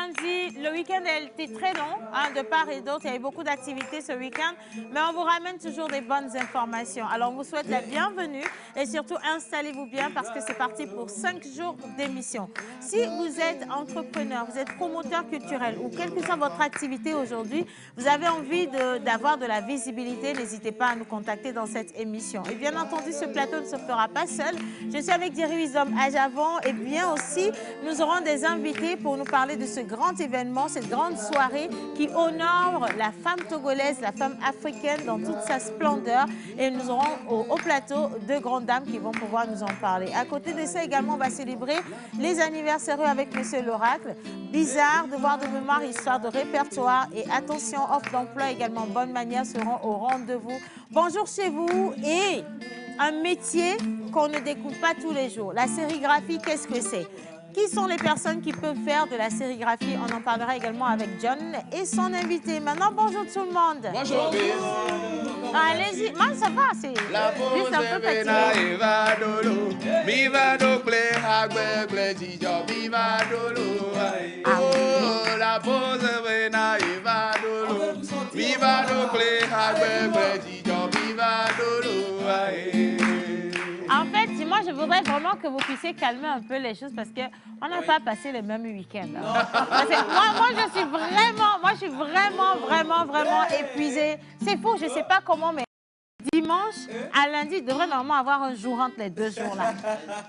lundi, le week-end a été très long, hein, de part et d'autre. Il y a eu beaucoup d'activités ce week-end, mais on vous ramène toujours des bonnes informations. Alors, on vous souhaite la bienvenue et surtout, installez-vous bien parce que c'est parti pour 5 jours d'émission. Si vous êtes entrepreneur, vous êtes promoteur culturel ou quelle que soit votre activité aujourd'hui, vous avez envie d'avoir de la visibilité, n'hésitez pas à nous contacter dans cette émission. Et bien entendu, ce plateau ne se fera pas seul. Je suis avec Jerry Wisdom à Javon et bien aussi, nous aurons des invités pour nous parler de ce grand événement, cette grande soirée qui honore la femme togolaise, la femme africaine dans toute sa splendeur. Et nous aurons au plateau deux grandes dames qui vont pouvoir nous en parler. À côté de ça également, on va célébrer les anniversaires avec Monsieur l'Oracle. Bizarre, devoir de mémoire, histoire de répertoire et attention, offre d'emploi également, bonne manière seront au rendez-vous. Bonjour chez vous et un métier qu'on ne découvre pas tous les jours. La sérigraphie, qu'est-ce que c'est? Qui sont les personnes qui peuvent faire de la sérigraphie? On en parlera également avec John et son invité. Maintenant, bonjour tout le monde. Bonjour. Allez-y. Moi, ça va, c'est juste un peu fatigué. En fait, moi, je voudrais vraiment que vous puissiez calmer un peu les choses parce qu'on n'a pas passé le même week-end. Moi, je suis vraiment épuisée. C'est fou, je ne sais pas comment, mais dimanche à lundi, il devrait normalement avoir un jour entre les 2 jours-là.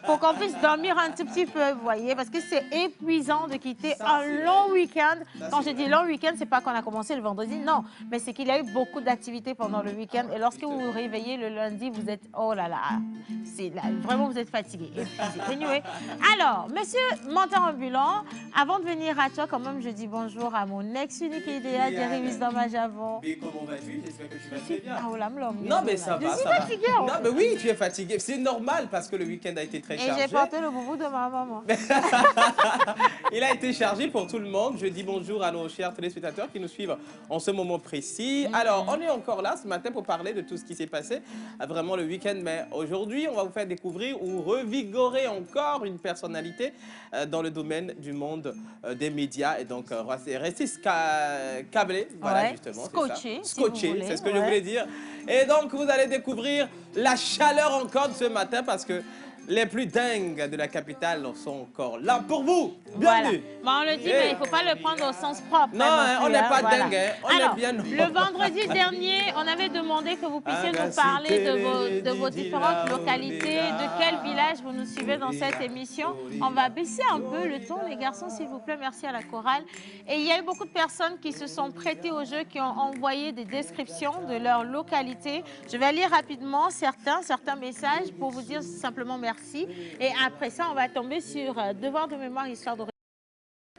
Pour qu'on puisse dormir un tout petit peu, vous voyez, parce que c'est épuisant de quitter un long week-end. Quand je dis long week-end, c'est pas qu'on a commencé le vendredi, non. Mais c'est qu'il y a eu beaucoup d'activités pendant le week-end. Et lorsque vous vous réveillez le lundi, vous êtes, oh là là, vraiment vous êtes fatigué, épuisé. Anyway. Alors, monsieur menteur ambulant, avant de venir à toi, quand même, je dis bonjour à mon ex-unique idéal, Jerry Wisdom à Javon. Mais comment vas-tu? J'espère que tu vas très bien. Ah, oh là, non, mais ça va, je suis ça fatiguée, va. Non, mais oui, tu es fatiguée. C'est normal parce que le week-end a été très chargé. Et j'ai porté le boubou de ma maman. Il a été chargé pour tout le monde. Je dis bonjour à nos chers téléspectateurs qui nous suivent en ce moment précis. Alors, on est encore là ce matin pour parler de tout ce qui s'est passé vraiment le week-end. Mais aujourd'hui, on va vous faire découvrir ou revigorer encore une personnalité dans le domaine du monde des médias. Et donc, restez câblés. Voilà, ouais. justement. Scotché. Scotché, c'est ce que je voulais dire. Et donc, vous allez découvrir la chaleur encore de ce matin parce que les plus dingues de la capitale sont encore là pour vous. Bienvenue. Voilà. On le dit, mais il ne faut pas le prendre au sens propre. Non, on n'est pas dingue. Hein. On Alors, est bien. Le vendredi dernier, on avait demandé que vous puissiez nous parler de vos différentes localités, de quel village vous nous suivez dans cette émission. On va baisser un peu le ton, les garçons, s'il vous plaît. Merci à la chorale. Et il y a eu beaucoup de personnes qui se sont prêtées au jeu, qui ont envoyé des descriptions de leur localité. Je vais lire rapidement certains messages pour vous dire simplement merci. Et après ça, on va tomber sur devoir de mémoire, histoire de...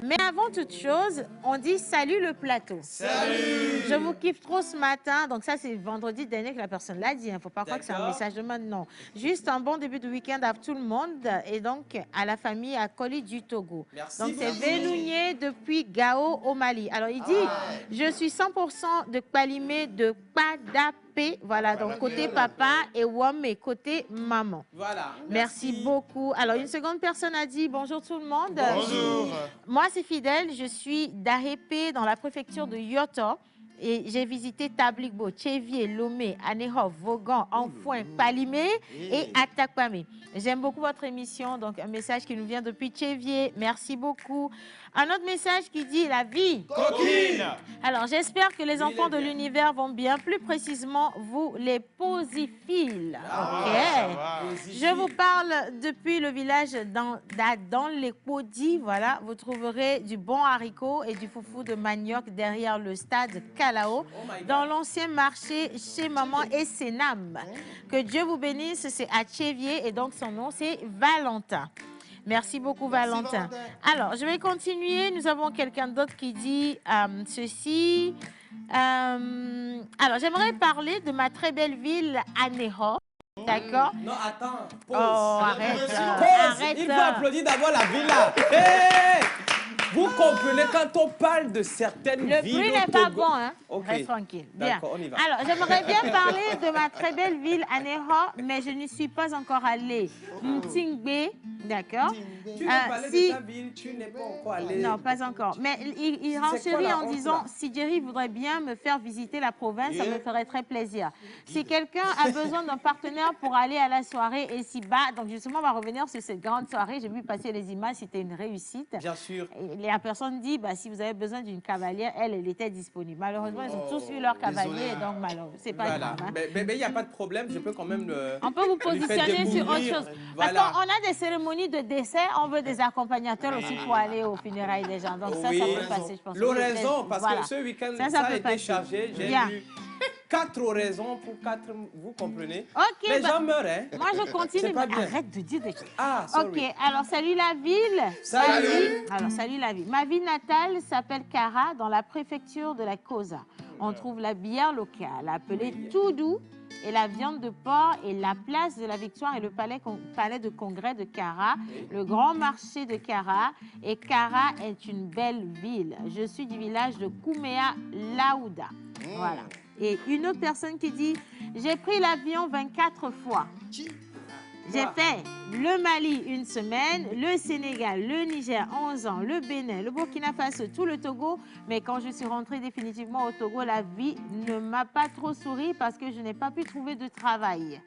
Mais avant toute chose, on dit salut le plateau. Salut! Je vous kiffe trop ce matin. Donc ça, c'est vendredi dernier que la personne l'a dit. Il ne faut pas croire que c'est un message de maintenant. Juste un bon début de week-end à tout le monde. Et donc, à la famille à Koli du Togo. Merci, donc, c'est Vélounier depuis Gao au Mali. Alors, il dit, je suis 100% de Kpalimé de Padapé. Voilà, donc côté papa et Wame côté maman. Voilà. Merci beaucoup. Alors, une seconde personne a dit bonjour tout le monde. Bonjour. Moi, c'est Fidèle. Je suis d'Arépé dans la préfecture de Yoto. Et j'ai visité Tabligbo, Tchévier, Lomé, Anéhov, Vaughan, Enfouin, Palimé et Atakpamé. J'aime beaucoup votre émission. Donc, un message qui nous vient depuis Tchévier. Merci beaucoup. Un autre message qui dit la vie. Coquine. Alors, j'espère que les enfants de l'univers vont bien. Plus précisément, vous, les posiphiles. Ok. Je vous parle depuis le village dans les Kodi. Voilà, vous trouverez du bon haricot et du foufou de manioc derrière le stade Kalao, dans l'ancien marché chez Maman et Sénam. Que Dieu vous bénisse, c'est à Tchévier et donc son nom c'est Valentin. Merci beaucoup, Valentin. Alors, je vais continuer. Nous avons quelqu'un d'autre qui dit ceci. Alors, j'aimerais parler de ma très belle ville, Aného. D'accord? Non, attends. Pause. Oh, arrête. Pause. Arrête. Il faut applaudir d'abord la villa. Hey! Vous comprenez quand on parle de certaines Le villes bruit au n'est pas Togo- bon, hein? Ok. Reste tranquille. Bien. D'accord, on y va. Alors, j'aimerais bien parler de ma très belle ville, Anéha, mais je n'y suis pas encore allée. Mtingbe, d'accord? Tu veux parler si- de ta ville, tu n'es pas encore allé. Non, pas encore. Mais il C'est quoi renchérit la en honte, disant, là? si Jerry voudrait bien me faire visiter la province, ça me ferait très plaisir. Si quelqu'un a besoin d'un partenaire pour aller à la soirée et s'y bat, donc justement, on va revenir sur cette grande soirée. J'ai vu passer les images, c'était une réussite. Bien sûr. Et la personne dit, bah, si vous avez besoin d'une cavalière, elle était disponible. Malheureusement, ils ont tous eu leur cavalier, et donc malheureusement, c'est pas Voilà. grave. Hein. Mais il n'y a pas de problème, je peux quand même le. On peut vous lui faire positionner sur autre découvrir. chose. Voilà. Parce qu'on a des cérémonies de décès, on veut des accompagnateurs aussi pour aller aux funérailles des gens. Donc ça Oui. peut passer, je pense. L'oraison, parce Voilà. que ce week-end, Ça ça a peut été passer. chargé. J'ai Bien. eu 4 oraisons pour 4, vous comprenez? Ok, Les bah, gens meurent, hein? moi je continue, C'est pas mais bien. arrête de dire des choses. Ah, sorry. Ok, alors salut la ville. Salut. Alors salut la ville. Ma ville natale s'appelle Kara, dans la préfecture de la Kosa. On trouve la bière locale, appelée Toudou, et la viande de porc, et la place de la Victoire et le palais de congrès de Kara, le grand marché de Kara. Et Kara est une belle ville. Je suis du village de Koumea Laouda. Voilà. Et une autre personne qui dit, j'ai pris l'avion 24 fois. J'ai fait le Mali une semaine, le Sénégal, le Niger 11 ans, le Bénin, le Burkina Faso, tout le Togo. Mais quand je suis rentrée définitivement au Togo, la vie ne m'a pas trop souri parce que je n'ai pas pu trouver de travail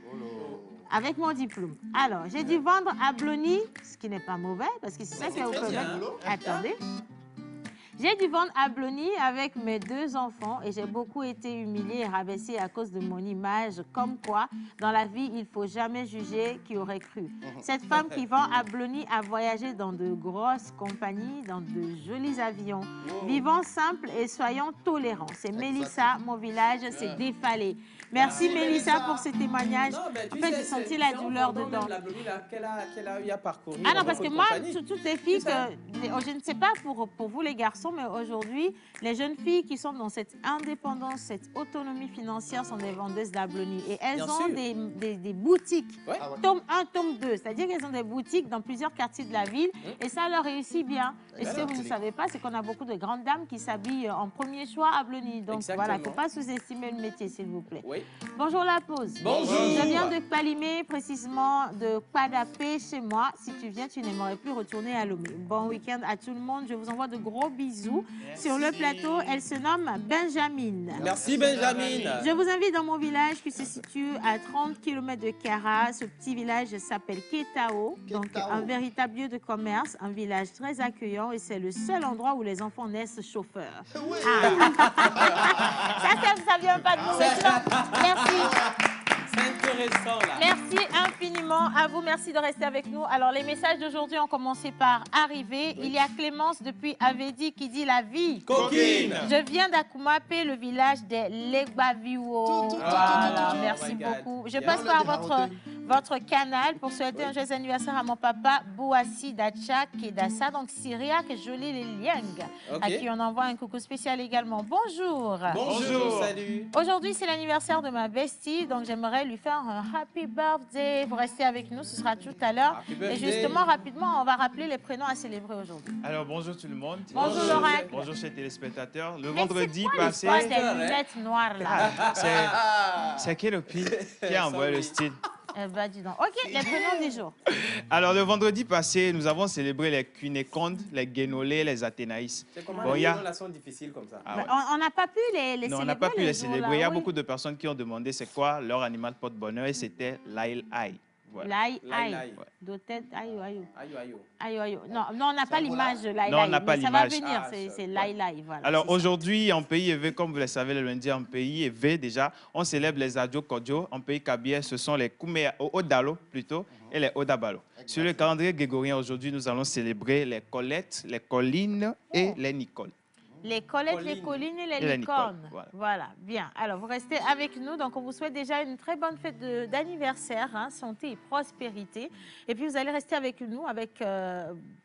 avec mon diplôme. Alors, j'ai dû vendre à Blony, ce qui n'est pas mauvais parce que c'est ça qui va vous permettre. Attendez. J'ai dû vendre à Blony avec mes 2 enfants et j'ai beaucoup été humiliée et rabaissée à cause de mon image. Comme quoi, dans la vie, il ne faut jamais juger qui aurait cru. Cette femme qui vend à Blony a voyagé dans de grosses compagnies, dans de jolis avions. Vivons simple et soyons tolérants. C'est Mélissa, mon village, c'est défalé. Merci Mélissa pour ce témoignage. Non, mais En tu fait, sais, j'ai senti c'est la en douleur vendant dedans. même la Blony, là, qu'elle a eu à parcourir. Ah non, dans parce que beaucoup de moi, compagnies. toutes les filles, C'est ça. je ne sais pas pour vous les garçons, mais aujourd'hui, les jeunes filles qui sont dans cette indépendance, cette autonomie financière sont des vendeuses d'Abloni. Et elles Bien ont sûr. des boutiques, Ouais. tome 1, tome 2. C'est-à-dire qu'elles ont des boutiques dans plusieurs quartiers de la ville et ça leur réussit bien. Et ce que vous ne savez pas, c'est qu'on a beaucoup de grandes dames qui s'habillent en premier choix à Abloni. Donc voilà, il ne faut pas sous-estimer le métier, s'il vous plaît. Oui. Bonjour la pause. Bonjour. Je viens de Palimé, précisément de Padapé chez moi. Si tu viens, tu n'aimerais plus retourner à Lomé. Bon week-end à tout le monde. Je vous envoie de gros bisous. Sur le plateau, elle se nomme Benjamin. Merci Benjamin. Je vous invite dans mon village qui se situe à 30 km de Kara. Ce petit village s'appelle Ketao, donc un véritable lieu de commerce, un village très accueillant et c'est le seul endroit où les enfants naissent chauffeurs. Ça vient pas de nous maintenant. Merci. C'est intéressant là. Merci infiniment à vous. Merci de rester avec nous. Alors, les messages d'aujourd'hui ont commencé par arriver. Il y a Clémence depuis Avedi qui dit la vie. Coquine. Je viens d'Akoumapé, le village des Legbaviwo. Voilà, merci beaucoup. Je passe par votre canal pour souhaiter un joyeux anniversaire à mon papa Bouassi Dachak et Dassa, donc Syriac Jolie les Liang, à qui on envoie un coucou spécial également. Bonjour. Bonjour. Salut. Aujourd'hui, c'est l'anniversaire de ma bestie, donc j'aimerais lui faire un happy birthday. Vous restez avec nous, ce sera tout à l'heure. Et justement, rapidement, on va rappeler les prénoms à célébrer aujourd'hui. Alors, bonjour tout le monde. Bonjour l'oracle. Bonjour chers téléspectateurs. Le Mais vendredi c'est quoi passé... l'histoire des lunettes noires là? C'est qui le pire qui a envoyé le style? Bah dis donc. Ok, les prénoms du jour. Alors, le vendredi passé, nous avons célébré les Cunécondes, les Guénolés, les Athénaïs. C'est comment Bon, les y a- gens là sont difficiles comme ça. Ah Bah, ouais. on n'a pas pu les célébrer. Non, on n'a pas pu les jours-là, célébrer. Il y a oui. beaucoup de personnes qui ont demandé c'est quoi leur animal porte-bonheur et c'était l'ail aïe. Voilà. L'ail, L'ail, aïe. l'ail. D'autette, aïe, aïe. Aïe, aïe. Aïe, aïe. Non, on n'a pas l'image de l'ail. Non, on n'a pas mais ça va l'image. venir, Ah, c'est ça- l'ail, voilà. Alors c'est ça. aujourd'hui, en pays évé, comme vous le savez, le lundi en pays évé déjà, on célèbre les Adjo Kodjo. En pays Kabia, ce sont les Koumea, Odalo plutôt, et les Odabalo. Sur le calendrier grégorien, aujourd'hui, nous allons célébrer les Colettes, les Collines et les Nicoles. Les Colettes, les Collines. collines et Et les les licornes. licornes, Voilà, bien. Alors, vous restez avec nous. Donc, on vous souhaite déjà une très bonne fête d'anniversaire, hein, santé et prospérité. Et puis, vous allez rester avec nous avec,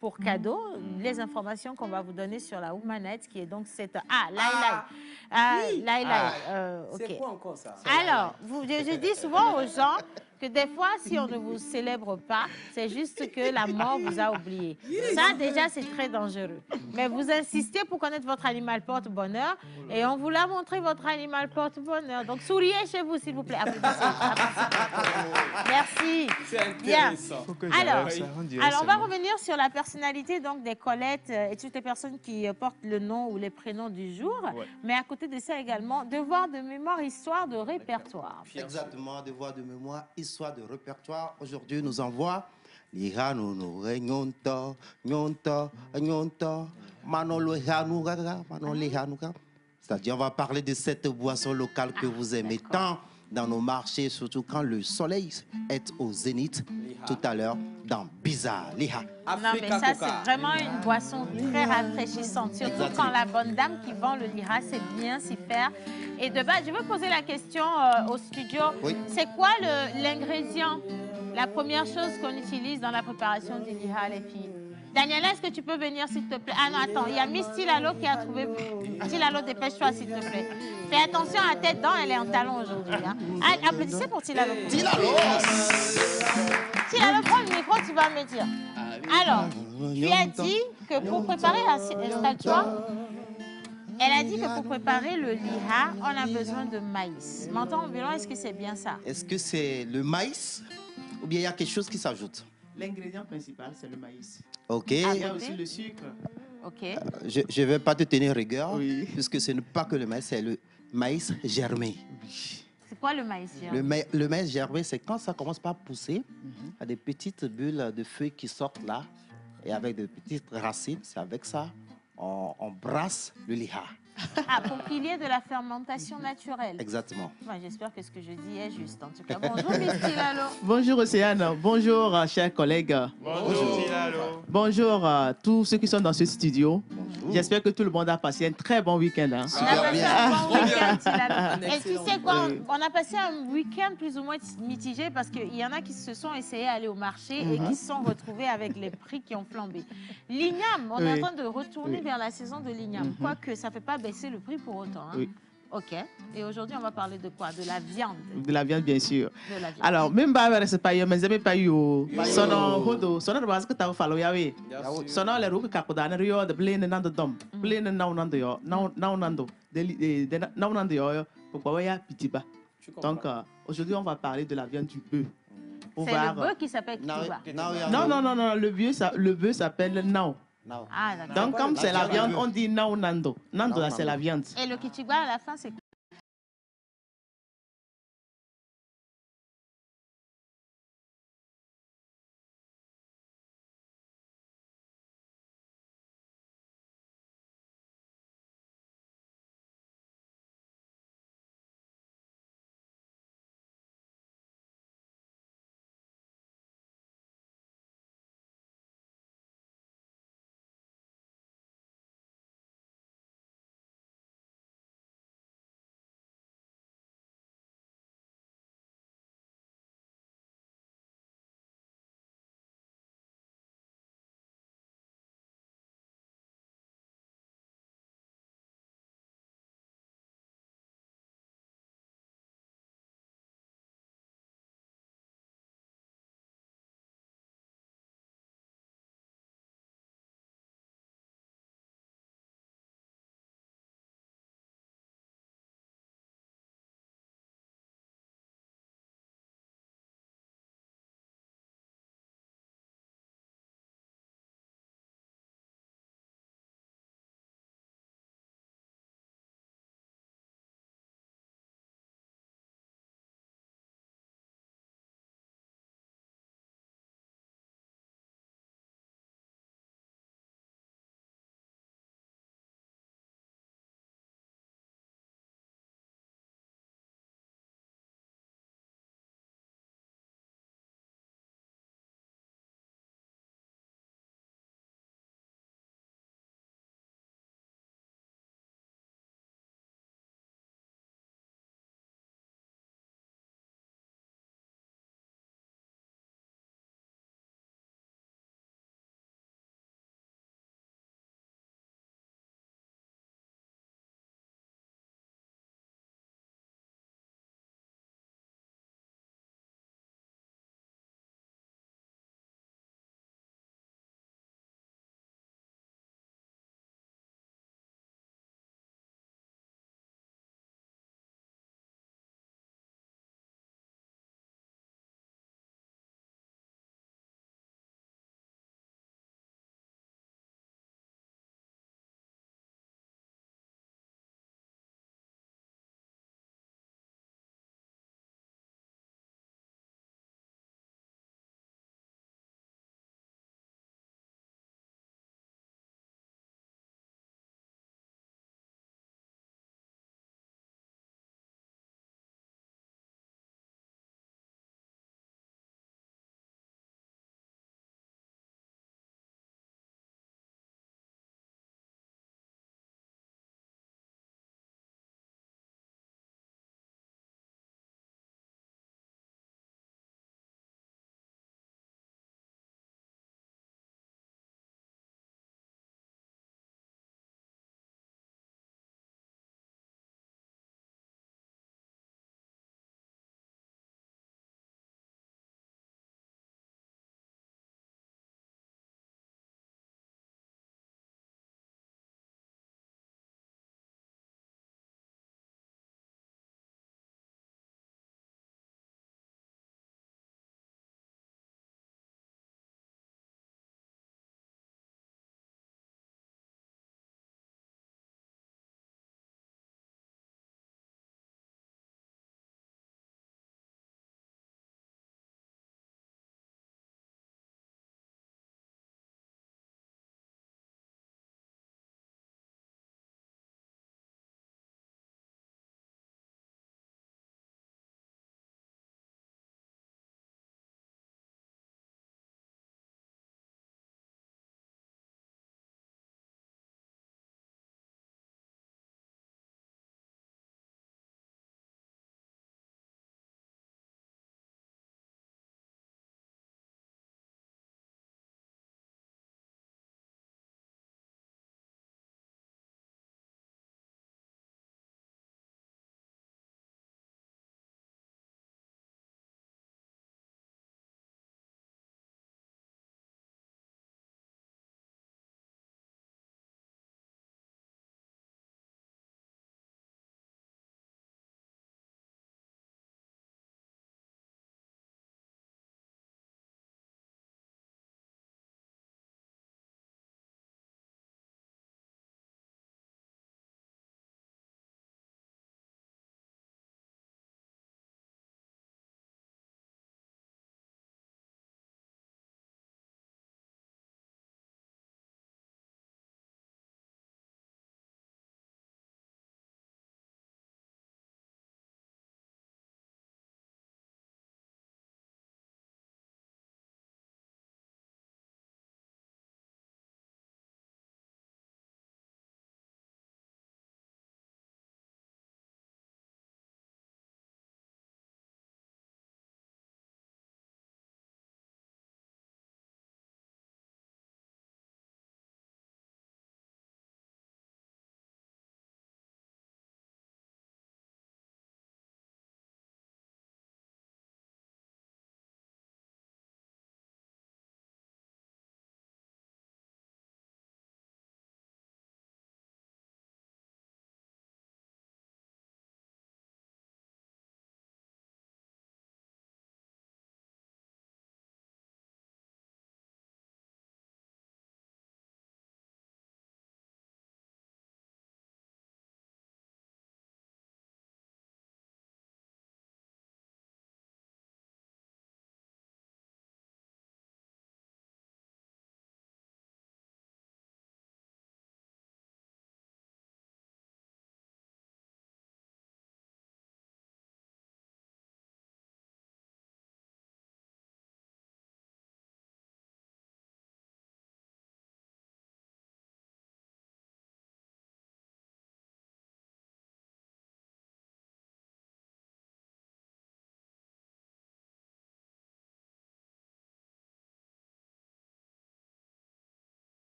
pour cadeau, les informations qu'on va vous donner sur la Oumanette, qui est donc cette... Ah, Laïlaï. Laïlaï. OK. C'est quoi encore ça? Alors, je dis souvent aux gens que des fois, si on ne vous célèbre pas, c'est juste que la mort vous a oublié. Ça, déjà, c'est très dangereux. Mais vous insistez pour connaître votre animal porte-bonheur et on vous l'a montré, votre animal porte-bonheur. Donc, souriez chez vous, s'il vous plaît. Applaudissez. Merci. C'est Bien. intéressant. Alors, on va revenir sur la personnalité donc, des Colettes et toutes les personnes qui portent le nom ou les prénoms du jour. Ouais. Mais à côté de ça également, devoir de mémoire, histoire de répertoire. Exactement, devoir de mémoire, histoire de répertoire. Aujourd'hui, nous envoie Liha no no re nyonto, nyonto, nyonto, manolo hanu gaga, manolo hanu gaga. C'est-à-dire, on va parler de cette boisson locale que vous aimez tant dans nos marchés, surtout quand le soleil est au zénith, tout à l'heure, dans Bizarre, Liha. Non, mais ça, c'est vraiment une boisson très rafraîchissante. Surtout quand la bonne dame qui vend le lira sait bien s'y faire. Et de base, je veux poser la question au studio. Oui. C'est quoi l'ingrédient, la première chose qu'on utilise dans la préparation du lira, les filles? Daniela, est-ce que tu peux venir, s'il te plaît? Ah non, attends, il y a Miss Tilalo qui a trouvé... Tilalo, dépêche-toi, s'il te plaît. Fais attention à la tête, dent, elle est en talon aujourd'hui. Hein. Ah, applaudissez pour Tilalo. Tilalo! Tilalo, prends le micro, tu vas me dire. Alors, tu as dit que pour préparer installe-toi, elle a dit que pour préparer le liha, on a besoin de maïs. Menton ambulant, est-ce que c'est bien ça? Est-ce que c'est le maïs ou bien il y a quelque chose qui s'ajoute? L'ingrédient principal, c'est le maïs. Ok. Il y a aussi le sucre. Ok. Je ne vais pas te tenir rigueur, Oui. puisque ce n'est pas que le maïs, c'est le maïs germé. C'est quoi le maïs? Le maïs germé, c'est quand ça commence par pousser, il y a des petites bulles de feuilles qui sortent là, et avec de petites racines, c'est avec ça, on brasse le liha. Ah, pour qu'il y ait de la fermentation naturelle. Exactement. Moi, j'espère que ce que je dis est juste. En tout cas, bonjour, Miss Tilalo. Bonjour Océane, bonjour chers collègues. Bonjour, Tilalo. Bonjour à tous ceux qui sont dans ce studio. J'espère que tout le monde a passé un très bon week-end. Hein. On a passé un bon week-end, Tilalo. Un Et tu excellent sais quoi, week-end. on a passé un week-end plus ou moins mitigé parce qu'il y en a qui se sont essayés d'aller au marché et qui se sont retrouvés avec les prix qui ont flambé. L'igname, on est en train de retourner vers la saison de l'igname, quoique ça ne fait pas baisser le prix pour autant. Hein. Oui. Ok. Et aujourd'hui, on va parler de quoi? De la viande. De la viande, bien sûr. De la viande. Alors, même si pas mais j'aime pas yo. Sono hodo, sono parce que tu fallo yawe. Sono le ruka kakuda na rio de blend nando dom. Blend na nando yo, na nando. De na nando yo, pourquoi ya pitiba. Donc aujourd'hui, on va parler de la viande du bœuf. C'est le bœuf qui s'appelle Kiba. Non, le bœuf s'appelle nao. Ah, d'accord. Donc, comme c'est la viande, on dit nao nando. Nando, là, c'est la viande. Et le kichigwa, à la fin, c'est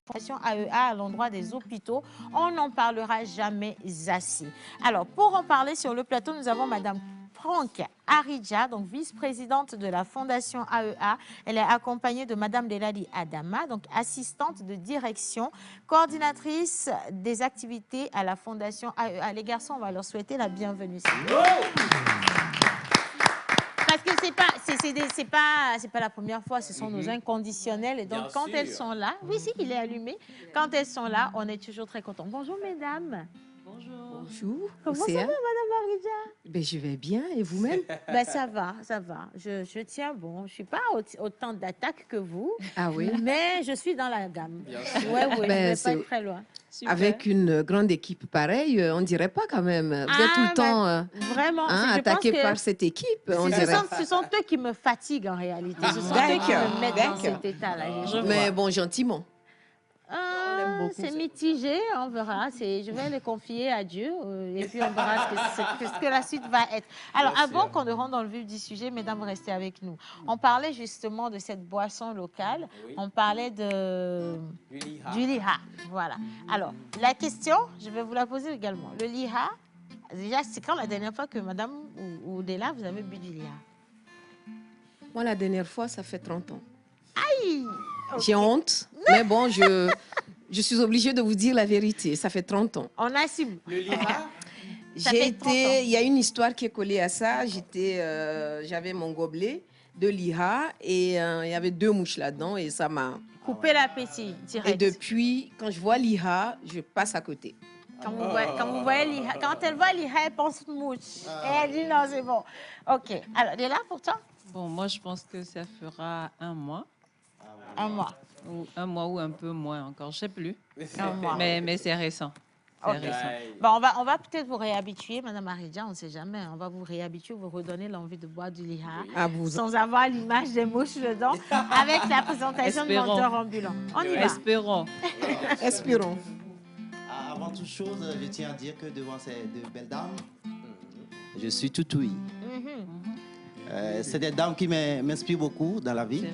Fondation AEA à l'endroit des hôpitaux. On n'en parlera jamais assez. Alors, pour en parler sur le plateau, nous avons Madame Franck Aridja, donc vice-présidente de la Fondation AEA. Elle est accompagnée de Madame Delali Adama, donc assistante de direction, coordinatrice des activités à la Fondation AEA. Les garçons, on va leur souhaiter la bienvenue. Parce que c'est pas la première fois, ce sont nos inconditionnels. Et donc, Bien quand sûr. elles sont là, oui, si, il est allumé. Quand elles sont là, on est toujours très contents. Bonjour, mesdames. Bonjour. Comment ça va, Océane. Madame Aridja? Ben, je vais bien. Et vous-même? Ben, ça va, ça va. Je tiens bon. Je ne suis pas autant d'attaques que vous, Ah oui. mais je suis dans la gamme. Bien Oui, sûr. oui, je ne Ben, vais pas c'est- être très loin. Avec une grande équipe pareille, on dirait pas quand même. Vous êtes tout le Ah, temps Vraiment, hein, je pense attaqué que par cette équipe, on ce dirait. sont eux qui me fatiguent en réalité. Ce sont eux qui me mettent dans cet état-là. Mais bon, gentiment. C'est mitigé, on verra. Je vais les confier à Dieu et puis on verra ce que la suite va être. Alors, Bien avant sûr. qu'on ne rentre dans le vif du sujet, mesdames, restez avec nous. On parlait justement de cette boisson locale. Oui. On parlait de... Du liha. du liha. Voilà. Alors, la question, je vais vous la poser également. Le liha, déjà, c'est quand la dernière fois que madame ou Della, vous avez bu du liha? Moi, la dernière fois, ça fait 30 ans. Aïe! J'ai honte, mais bon, je suis obligée de vous dire la vérité. Ça fait 30 ans. On assume. Le liha. Ça fait 30 ans. Il y a une histoire qui est collée à ça. J'avais mon gobelet de liha et il y avait 2 mouches là-dedans et ça m'a... Couper l'appétit, Et direct. depuis, quand je vois liha, je passe à côté. Quand vous voyez Liha, quand elle voit Liha, elle pense mouche. Et elle dit non, c'est bon. OK. Alors, Della, pour toi? Bon, moi, je pense que ça fera 1 mois. Un mois. Ou 1 mois ou un peu moins encore, je ne sais plus. Un mois. Mais c'est récent. C'est Ok. récent. Bon, on va peut-être vous réhabituer, Madame Aridja, on ne sait jamais. On va vous réhabituer, vous redonner l'envie de boire du liha. À vous. Sans avoir l'image des mouches dedans, avec la présentation de Espérons. menteur ambulant. On y va. Espérons. Espérons. Avant toute chose, je tiens à dire que devant ces 2 belles dames, je suis tout ouïe. Mhm. C'est des dames qui m'inspirent beaucoup dans la vie.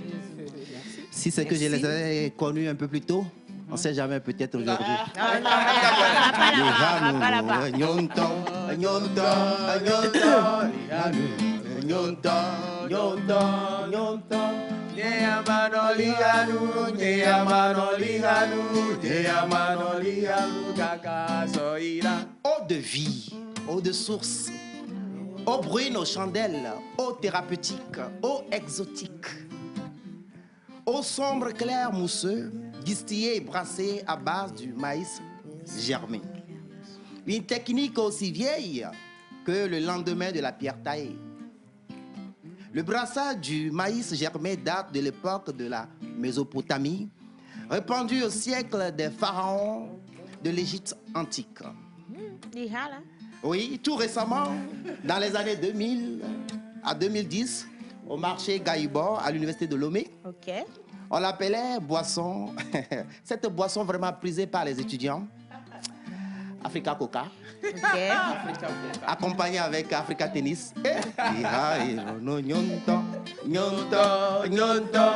Si c'est que je les ai connues un peu plus tôt, on ne sait jamais, peut-être aujourd'hui. Non, on va pas là-bas, on va pas là-bas. Eau de vie, eau de source, eau brune aux chandelles, eau thérapeutique, eau exotique, eau sombre, clair, mousseux, distillée et brassée à base du maïs germé. Une technique aussi vieille que le lendemain de la pierre taillée. Le brassage du maïs germé date de l'époque de la Mésopotamie, répandu au siècle des pharaons de l'Égypte antique. Liha, là. Oui, tout récemment, dans les années 2000 à 2010, au marché Gaïbor, à l'université de Lomé, OK. on l'appelait boisson, cette boisson vraiment prisée par les étudiants, Africa Coca, OK. accompagnée avec Africa Tennis. No, nyonto, nyonto, nyonto,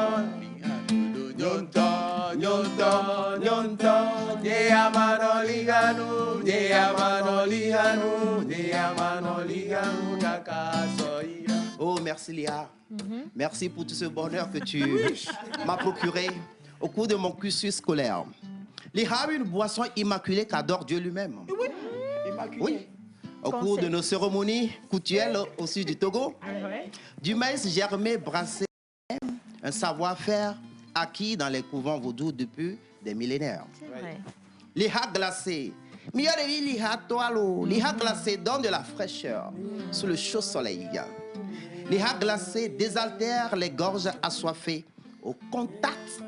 nyonto, nyonto, nyonto, diamano liganu, diamano liganu, diamano liganu, kakasoira. Oh, merci Léa. Merci pour tout ce bonheur que tu m'as procuré au cours de mon cursus scolaire. Léa est une boisson immaculée qu'adore Dieu lui-même. Oui. Au cours de nos cérémonies coutuelles au sud du Togo, du maïs germé brassé, un savoir-faire acquis dans les couvents vaudous depuis des millénaires. Ouais. Liha glacé. Liha glacé donne de la fraîcheur sous le chaud soleil. Liha glacé désaltère les gorges assoiffées au contact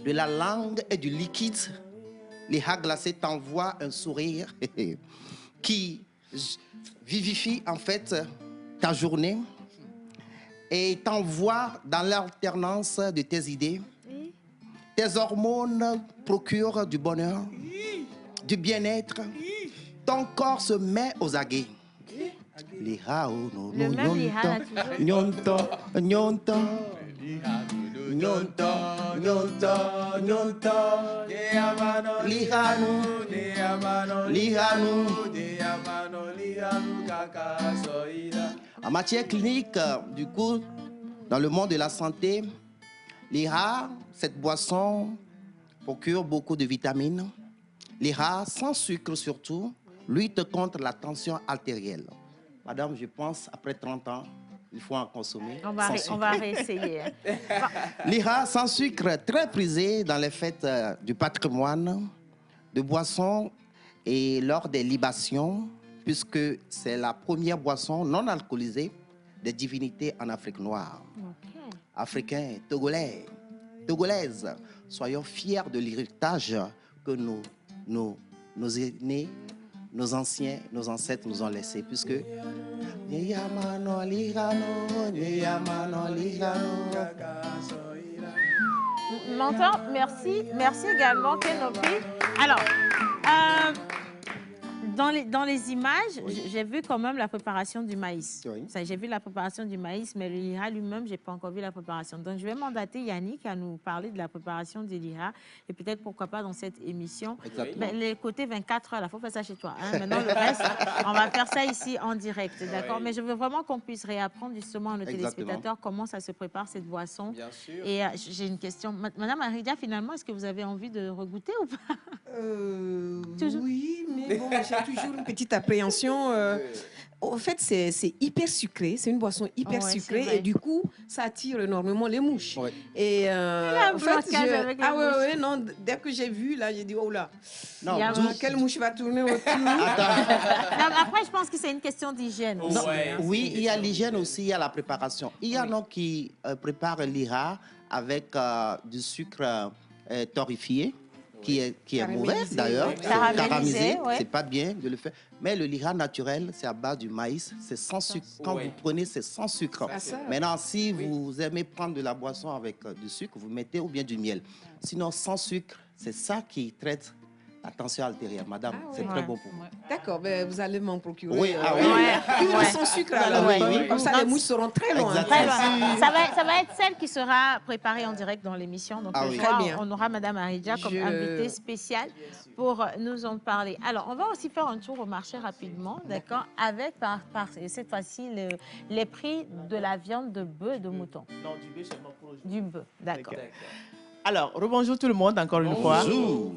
de la langue et du liquide. Liha glacé t'envoie un sourire qui vivifie en fait ta journée et t'envoie dans l'alternance de tes idées. Tes hormones procurent du bonheur, du bien-être. Ton corps se met aux aguets. Le même Liha, là, toujours. Nyonto, nyonto, nyonto, nyonto, nyonto. Lihanu, lihanu. En matière clinique, du coup, dans le monde de la santé, l'IRA, cette boisson procure beaucoup de vitamines. L'IRA, sans sucre surtout, lutte contre la tension artérielle. Madame, je pense, après 30 ans, il faut en consommer. On va réessayer. L'IRA, sans sucre, très prisé dans les fêtes du patrimoine, de boissons et lors des libations, puisque c'est la première boisson non alcoolisée des divinités en Afrique noire. Okay. Africains, Togolais, Togolaises, soyons fiers de l'héritage que nos aînés, nos anciens, nos ancêtres nous ont laissé, puisque M'entends? Merci. Merci également, Kenopi. Alors, dans les images, j'ai vu quand même la préparation du maïs. Oui. J'ai vu la préparation du maïs, mais le lira lui-même, je n'ai pas encore vu la préparation. Donc, je vais mandater Yannick à nous parler de la préparation du lira et peut-être, pourquoi pas, dans cette émission. Exactement. Ben, les côtés 24 heures, il faut faire ça chez toi. Hein. Maintenant, le reste, on va faire ça ici en direct, d'accord? Oui. Mais je veux vraiment qu'on puisse réapprendre justement à nos téléspectateurs comment ça se prépare, cette boisson. Bien sûr. Et j'ai une question. Madame Aridia, finalement, est-ce que vous avez envie de regoûter ou pas? Toujours. Oui, mais bon, j'ai toujours une petite appréhension. En fait, c'est hyper sucré. C'est une boisson hyper Ouais, sucrée. c'est vrai. Et du coup, ça attire énormément les mouches. Ouais. Et a un en fait, blocage avec les mouches. ouais, non. Dès que j'ai vu, là, j'ai dit, oh là, Non, Il y a tout- quelle mouche va tourner autour? Non, mais après, je pense que c'est une question d'hygiène. aussi, Non, Ouais. oui, il y a l'hygiène aussi, il y a la préparation. Il y en a qui préparent l'IRA avec du sucre torréfié, qui est mauvais Caramélisé, d'ailleurs, oui. c'est Caramélisé, ouais. c'est pas bien de le faire. Mais le lira naturel, c'est à base du maïs, c'est sans sucre. Quand Ouais. vous prenez, c'est sans sucre. Ah, ça. Maintenant, si vous aimez prendre de la boisson avec du sucre, vous mettez ou bien du miel. Sinon, sans sucre, c'est ça qui traite la tension artérielle. Madame, Ah, c'est ouais. très bon pour vous. Ouais. D'accord, ben, vous allez m'en procurer. Oui, ah oui. Une Ouais. sans sucre, alors. Ouais. Oui. Comme ça, les mouches seront très loin. Exactement. Très loin. Ça va être celle qui sera préparée en direct dans l'émission. Donc, Ah le oui. soir, Très bien. on aura Madame Aridja comme Je- invitée spéciale pour nous en parler. Alors, on va aussi faire un tour au marché rapidement, d'accord, avec cette fois-ci les prix de la viande de bœuf et de mouton. Non, du bœuf seulement pour aujourd'hui. Du bœuf, d'accord. D'accord. Alors, rebonjour tout le monde encore une fois. Bonjour.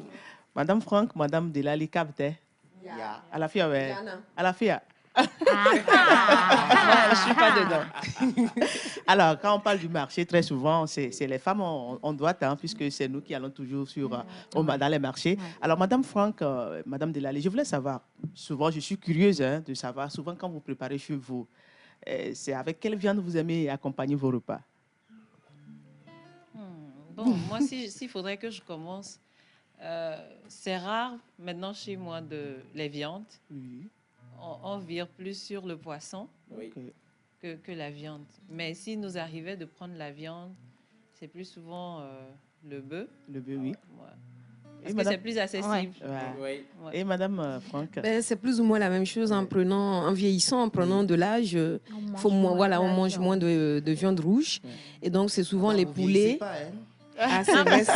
Madame Franck, Madame Delali Capte. Yeah. À la fille, ouais. Diana. À la fille. Ah, Je suis pas dedans. Alors, quand on parle du marché, très souvent, c'est les femmes, on doit, hein, puisque c'est nous qui allons toujours dans les marchés. Alors, Madame Franck, Madame Delali, je voulais savoir, souvent, je suis curieuse de savoir, souvent quand vous préparez chez vous, c'est avec quelle viande vous aimez accompagner vos repas? Bon, moi, s'il faudrait que je commence, c'est rare maintenant chez moi les viandes. Oui. On vire plus sur le poisson Oui. que la viande. Mais si nous arrivait de prendre la viande, c'est plus souvent le bœuf. Le bœuf, oui. Ouais. Et Parce que madame- c'est plus accessible. Ouais. Oui. Ouais. Et Madame Franck? Ben, c'est plus ou moins la même chose en vieillissant, en prenant de l'âge. On mange moins de viande rouge. Et donc, c'est souvent les Vous vieillissez poulets. pas, hein? Ah, c'est vrai ça.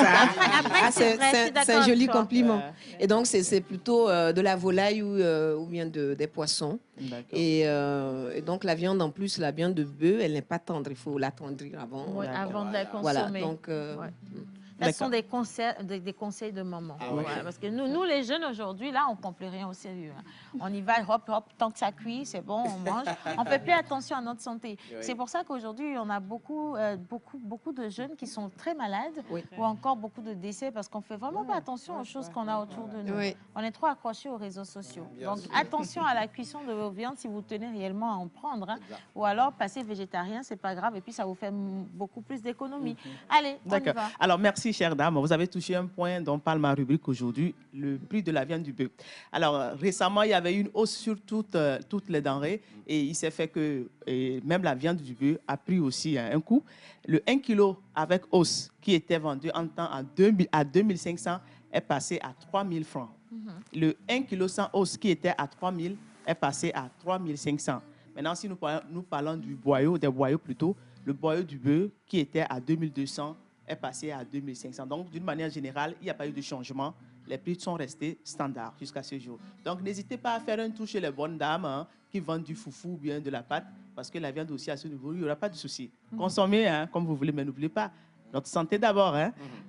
Après, c'est vrai, je suis C'est d'accord un avec joli toi. compliment. Ouais. Et donc, c'est plutôt de la volaille ou bien des poissons. D'accord. Et donc, la viande, en plus, la viande de bœuf, elle n'est pas tendre. Il faut l'attendrir avant. Oui, avant de la consommer. Voilà. Donc, Ouais. Ce sont des conseils de maman. Ah ouais. Ouais, parce que nous, les jeunes aujourd'hui, là, on ne prend plus rien au sérieux. Hein. On y va, hop, hop, tant que ça cuit, c'est bon, on mange. On ne fait plus attention à notre santé. Oui. C'est pour ça qu'aujourd'hui, on a beaucoup de jeunes qui sont très malades Oui. ou encore beaucoup de décès parce qu'on ne fait vraiment pas attention aux choses qu'on a autour de nous. Oui. On est trop accrochés aux réseaux sociaux. Bien Donc, sûr. attention à la cuisson de vos viandes si vous tenez réellement à en prendre. Hein. Exact. Ou alors, passer végétarien, c'est pas grave. Et puis, ça vous fait beaucoup plus d'économies. Allez, on y D'accord. va. Alors, merci, chère dame. Vous avez touché un point dont parle ma rubrique aujourd'hui, le prix de la viande du bœuf. Alors, récemment, il y avait une hausse sur toutes les denrées et il s'est fait que même la viande du bœuf a pris aussi un coup. Le 1 kg avec os qui était vendu en temps à 2500 est passé à 3000 francs. Le 1 kg sans os qui était à 3000 est passé à 3500. Maintenant, si nous parlons des boyaux plutôt, le boyau du bœuf qui était à 2200 est passé à 2500. Donc, d'une manière générale, il n'y a pas eu de changement. Les prix sont restés standards jusqu'à ce jour. Donc, n'hésitez pas à faire un tour chez les bonnes dames qui vendent du foufou ou bien de la pâte, parce que la viande aussi, à ce niveau, il n'y aura pas de souci. Consommez comme vous voulez, mais n'oubliez pas, notre santé d'abord.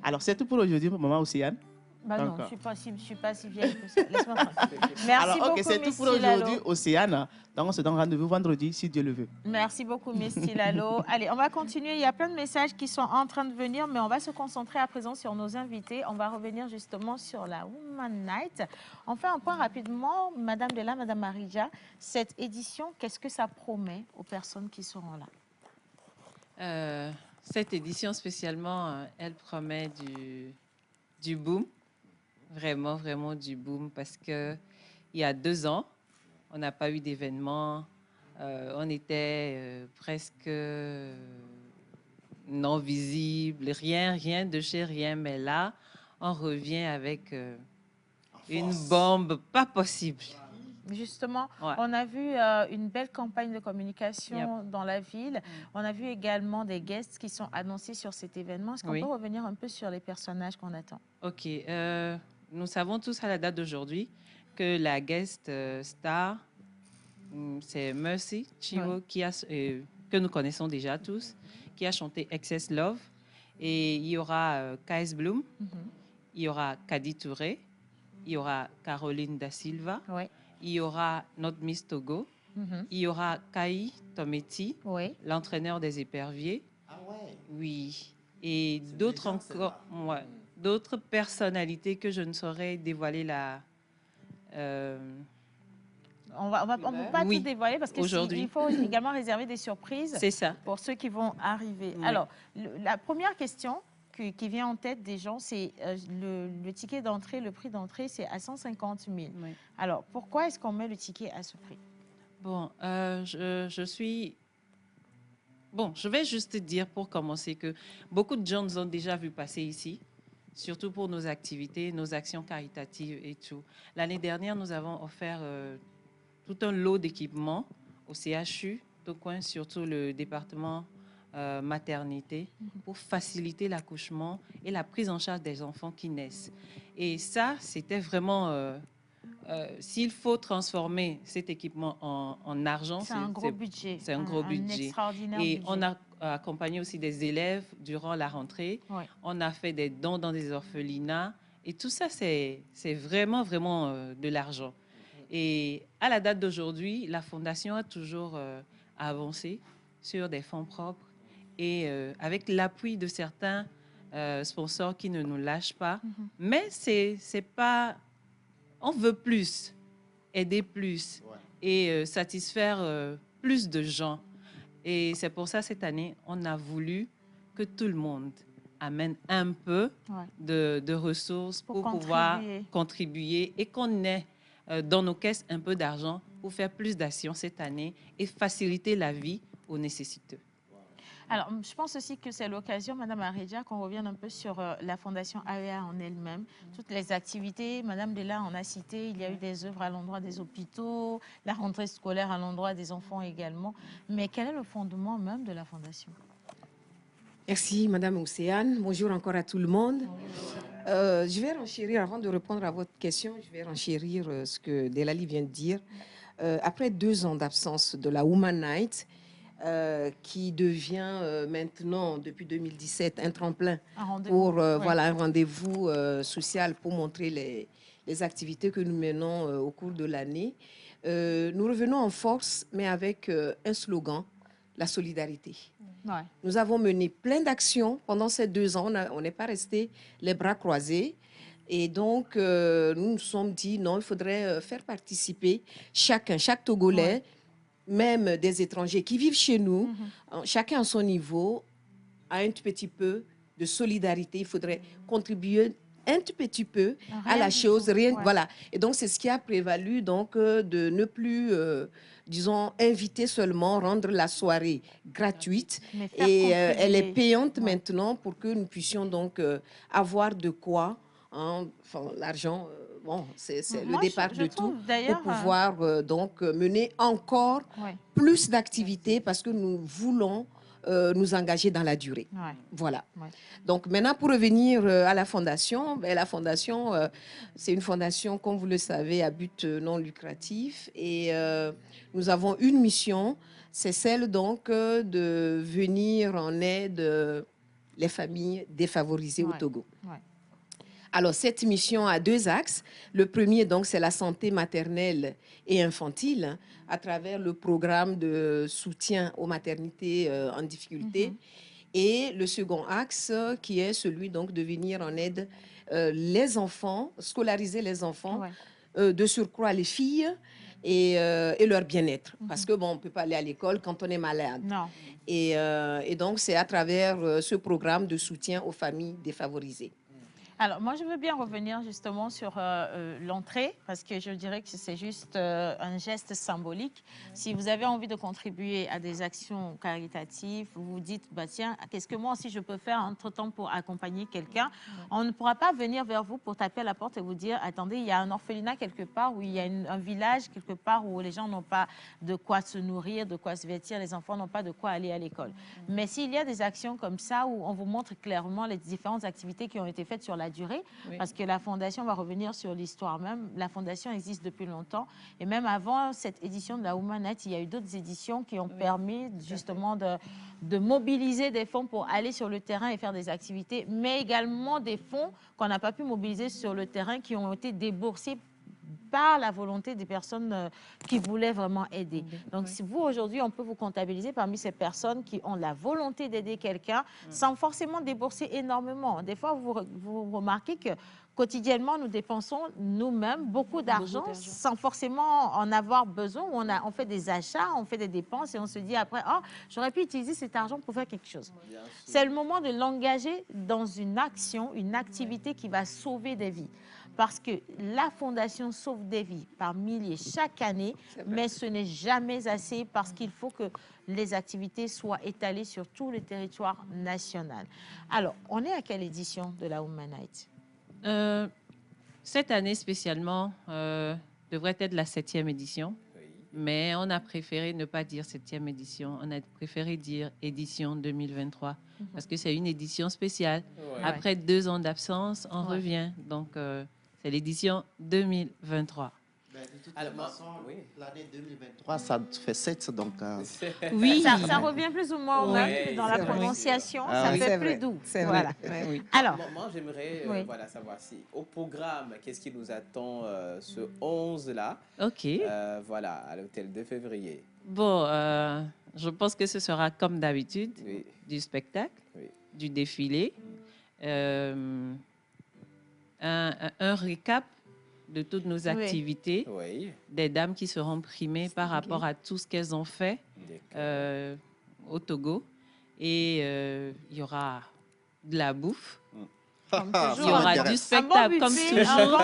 Alors, c'est tout pour aujourd'hui, maman Océane. Bah non, je ne suis pas si vieille que ça. Laisse-moi tranquille. Merci Alors, beaucoup, ok, c'est tout pour aujourd'hui, Océane. Donc, on se donne rendez-vous vendredi, si Dieu le veut. Merci beaucoup, Miss Lalo. Allez, on va continuer. Il y a plein de messages qui sont en train de venir, mais on va se concentrer à présent sur nos invités. On va revenir justement sur la Woman Night. On fait un point rapidement. Madame Della, Madame Maria, cette édition, qu'est-ce que ça promet aux personnes qui seront là? Cette édition spécialement, elle promet du boom. Vraiment, vraiment du boom, parce qu'il y a 2 ans, on n'a pas eu d'événement. On était presque non visible, rien de chez rien. Mais là, on revient avec une bombe pas possible. Justement, on a vu une belle campagne de communication dans la ville. On a vu également des guests qui sont annoncés sur cet événement. Est-ce qu'on peut revenir un peu sur les personnages qu'on attend? OK. Nous savons tous à la date d'aujourd'hui que la guest star, c'est Mercy Chinwo, que nous connaissons déjà tous, qui a chanté Excess Love. Et il y aura K.S. Bloom, il y aura Kadi Touré, il y aura Caroline Da Silva, il y aura notre Miss Togo, il y aura Kai Tometi, l'entraîneur des éperviers. Ah ouais? Oui. Et d'autres encore, d'autres personnalités que je ne saurais dévoiler là. On ne peut pas tout dévoiler parce qu'il faut également réserver des surprises pour ceux qui vont arriver. Alors, la première question qui vient en tête des gens, c'est le ticket d'entrée, le prix d'entrée, c'est à 150 000. Oui. Alors, pourquoi est-ce qu'on met le ticket à ce prix? Bon, je vais juste dire pour commencer que beaucoup de gens nous ont déjà vu passer ici, surtout pour nos activités, nos actions caritatives et tout. L'année dernière, nous avons offert tout un lot d'équipements au CHU, au coin, surtout le département maternité, pour faciliter l'accouchement et la prise en charge des enfants qui naissent. Et ça, c'était vraiment... s'il faut transformer cet équipement en argent, c'est un gros budget. C'est un gros budget. Extraordinaire et budget. On a accompagné aussi des élèves durant la rentrée. Oui. On a fait des dons dans des orphelinats. Et tout ça, c'est vraiment, vraiment de l'argent. Et à la date d'aujourd'hui, la Fondation a toujours avancé sur des fonds propres et avec l'appui de certains sponsors qui ne nous lâchent pas. Mais c'est pas... On veut plus, aider plus et satisfaire plus de gens. Et c'est pour ça, cette année, on a voulu que tout le monde amène un peu de ressources pour pouvoir contribuer et qu'on ait dans nos caisses un peu d'argent pour faire plus d'actions cette année et faciliter la vie aux nécessiteux. Alors, je pense aussi que c'est l'occasion, Madame Aredia, qu'on revienne un peu sur la Fondation AEA en elle-même. Toutes les activités, Madame Della en a cité, il y a eu des œuvres à l'endroit des hôpitaux, la rentrée scolaire à l'endroit des enfants également. Mais quel est le fondement même de la Fondation? Merci, Madame Océane. Bonjour encore à tout le monde. Je vais renchérir, avant de répondre à votre question, je vais renchérir ce que Delali vient de dire. Après 2 ans d'absence de la Woman Night, qui devient maintenant, depuis 2017, un tremplin pour voilà, un rendez-vous social pour montrer les activités que nous menons au cours de l'année. Nous revenons en force, mais avec un slogan, la solidarité. Ouais. Nous avons mené plein d'actions pendant ces 2 ans. On n'est pas resté les bras croisés. Et donc, nous nous sommes dit, non, il faudrait faire participer chaque Togolais, même des étrangers qui vivent chez nous, chacun à son niveau, à un tout petit peu de solidarité. Il faudrait contribuer un tout petit peu à la chose. Voilà. Et donc, c'est ce qui a prévalu, donc, de ne plus, disons, inviter seulement, rendre la soirée gratuite. Et elle est payante maintenant pour que nous puissions donc avoir de quoi, l'argent... Bon, c'est le départ de tout pour pouvoir donc mener encore plus d'activités parce que nous voulons nous engager dans la durée. Ouais. Voilà. Ouais. Donc maintenant, pour revenir à la fondation, la fondation, c'est une fondation, comme vous le savez, à but non lucratif. Et nous avons une mission, c'est celle donc de venir en aide les familles défavorisées au Ouais. Togo. Ouais. Alors, cette mission a deux axes. Le premier, donc, c'est la santé maternelle et infantile, hein, à travers le programme de soutien aux maternités en difficulté. Et le second axe, qui est celui donc de venir en aide les enfants, scolariser les enfants, Ouais. de surcroît les filles et leur bien-être. Parce que, bon, on ne peut pas aller à l'école quand on est malade. Non. Et donc, c'est à travers ce programme de soutien aux familles défavorisées. Alors, moi, je veux bien revenir justement sur l'entrée, parce que je dirais que c'est juste un geste symbolique. Si vous avez envie de contribuer à des actions caritatives, vous vous dites, bah, tiens, qu'est-ce que moi aussi je peux faire entre-temps pour accompagner quelqu'un? On ne pourra pas venir vers vous pour taper à la porte et vous dire, attendez, il y a un orphelinat quelque part, ou il y a un village quelque part où les gens n'ont pas de quoi se nourrir, de quoi se vêtir, les enfants n'ont pas de quoi aller à l'école. Mais s'il y a des actions comme ça, où on vous montre clairement les différentes activités qui ont été faites sur la durée, parce que la Fondation va revenir sur l'histoire même. La Fondation existe depuis longtemps. Et même avant cette édition de la Woman Night, il y a eu d'autres éditions qui ont permis justement de mobiliser des fonds pour aller sur le terrain et faire des activités, mais également des fonds qu'on n'a pas pu mobiliser sur le terrain qui ont été déboursés par la volonté des personnes qui voulaient vraiment aider. Donc, si vous, aujourd'hui, on peut vous comptabiliser parmi ces personnes qui ont la volonté d'aider quelqu'un sans forcément débourser énormément. Des fois, vous remarquez que quotidiennement, nous dépensons nous-mêmes beaucoup d'argent sans forcément en avoir besoin. On fait des achats, on fait des dépenses et on se dit après, oh, j'aurais pu utiliser cet argent pour faire quelque chose. C'est le moment de l'engager dans une action, une activité qui va sauver des vies. Parce que la Fondation sauve des vies par milliers chaque année, mais ce n'est jamais assez parce qu'il faut que les activités soient étalées sur tout le territoire national. Alors, on est à quelle édition de la Woman Night? Cette année spécialement devrait être la 7e édition, mais on a préféré ne pas dire 7e édition, on a préféré dire édition 2023, parce que c'est une édition spéciale. Après 2 ans d'absence, on revient, donc c'est l'édition 2023. De toute façon, l'année 2023, ça fait 7, donc... Oui, ça revient plus ou moins au même dans la prononciation, ça fait plus doux. Voilà. Alors, moi, j'aimerais savoir si au programme, qu'est-ce qui nous attend ce 11-là, voilà, à l'hôtel de février. Bon, je pense que ce sera comme d'habitude, du spectacle, du défilé, un récap de toutes nos activités, des dames qui seront primées par rapport à tout ce qu'elles ont fait au Togo. Et il y aura de la bouffe. comme Il y toujours, aura du spectacle comme toujours.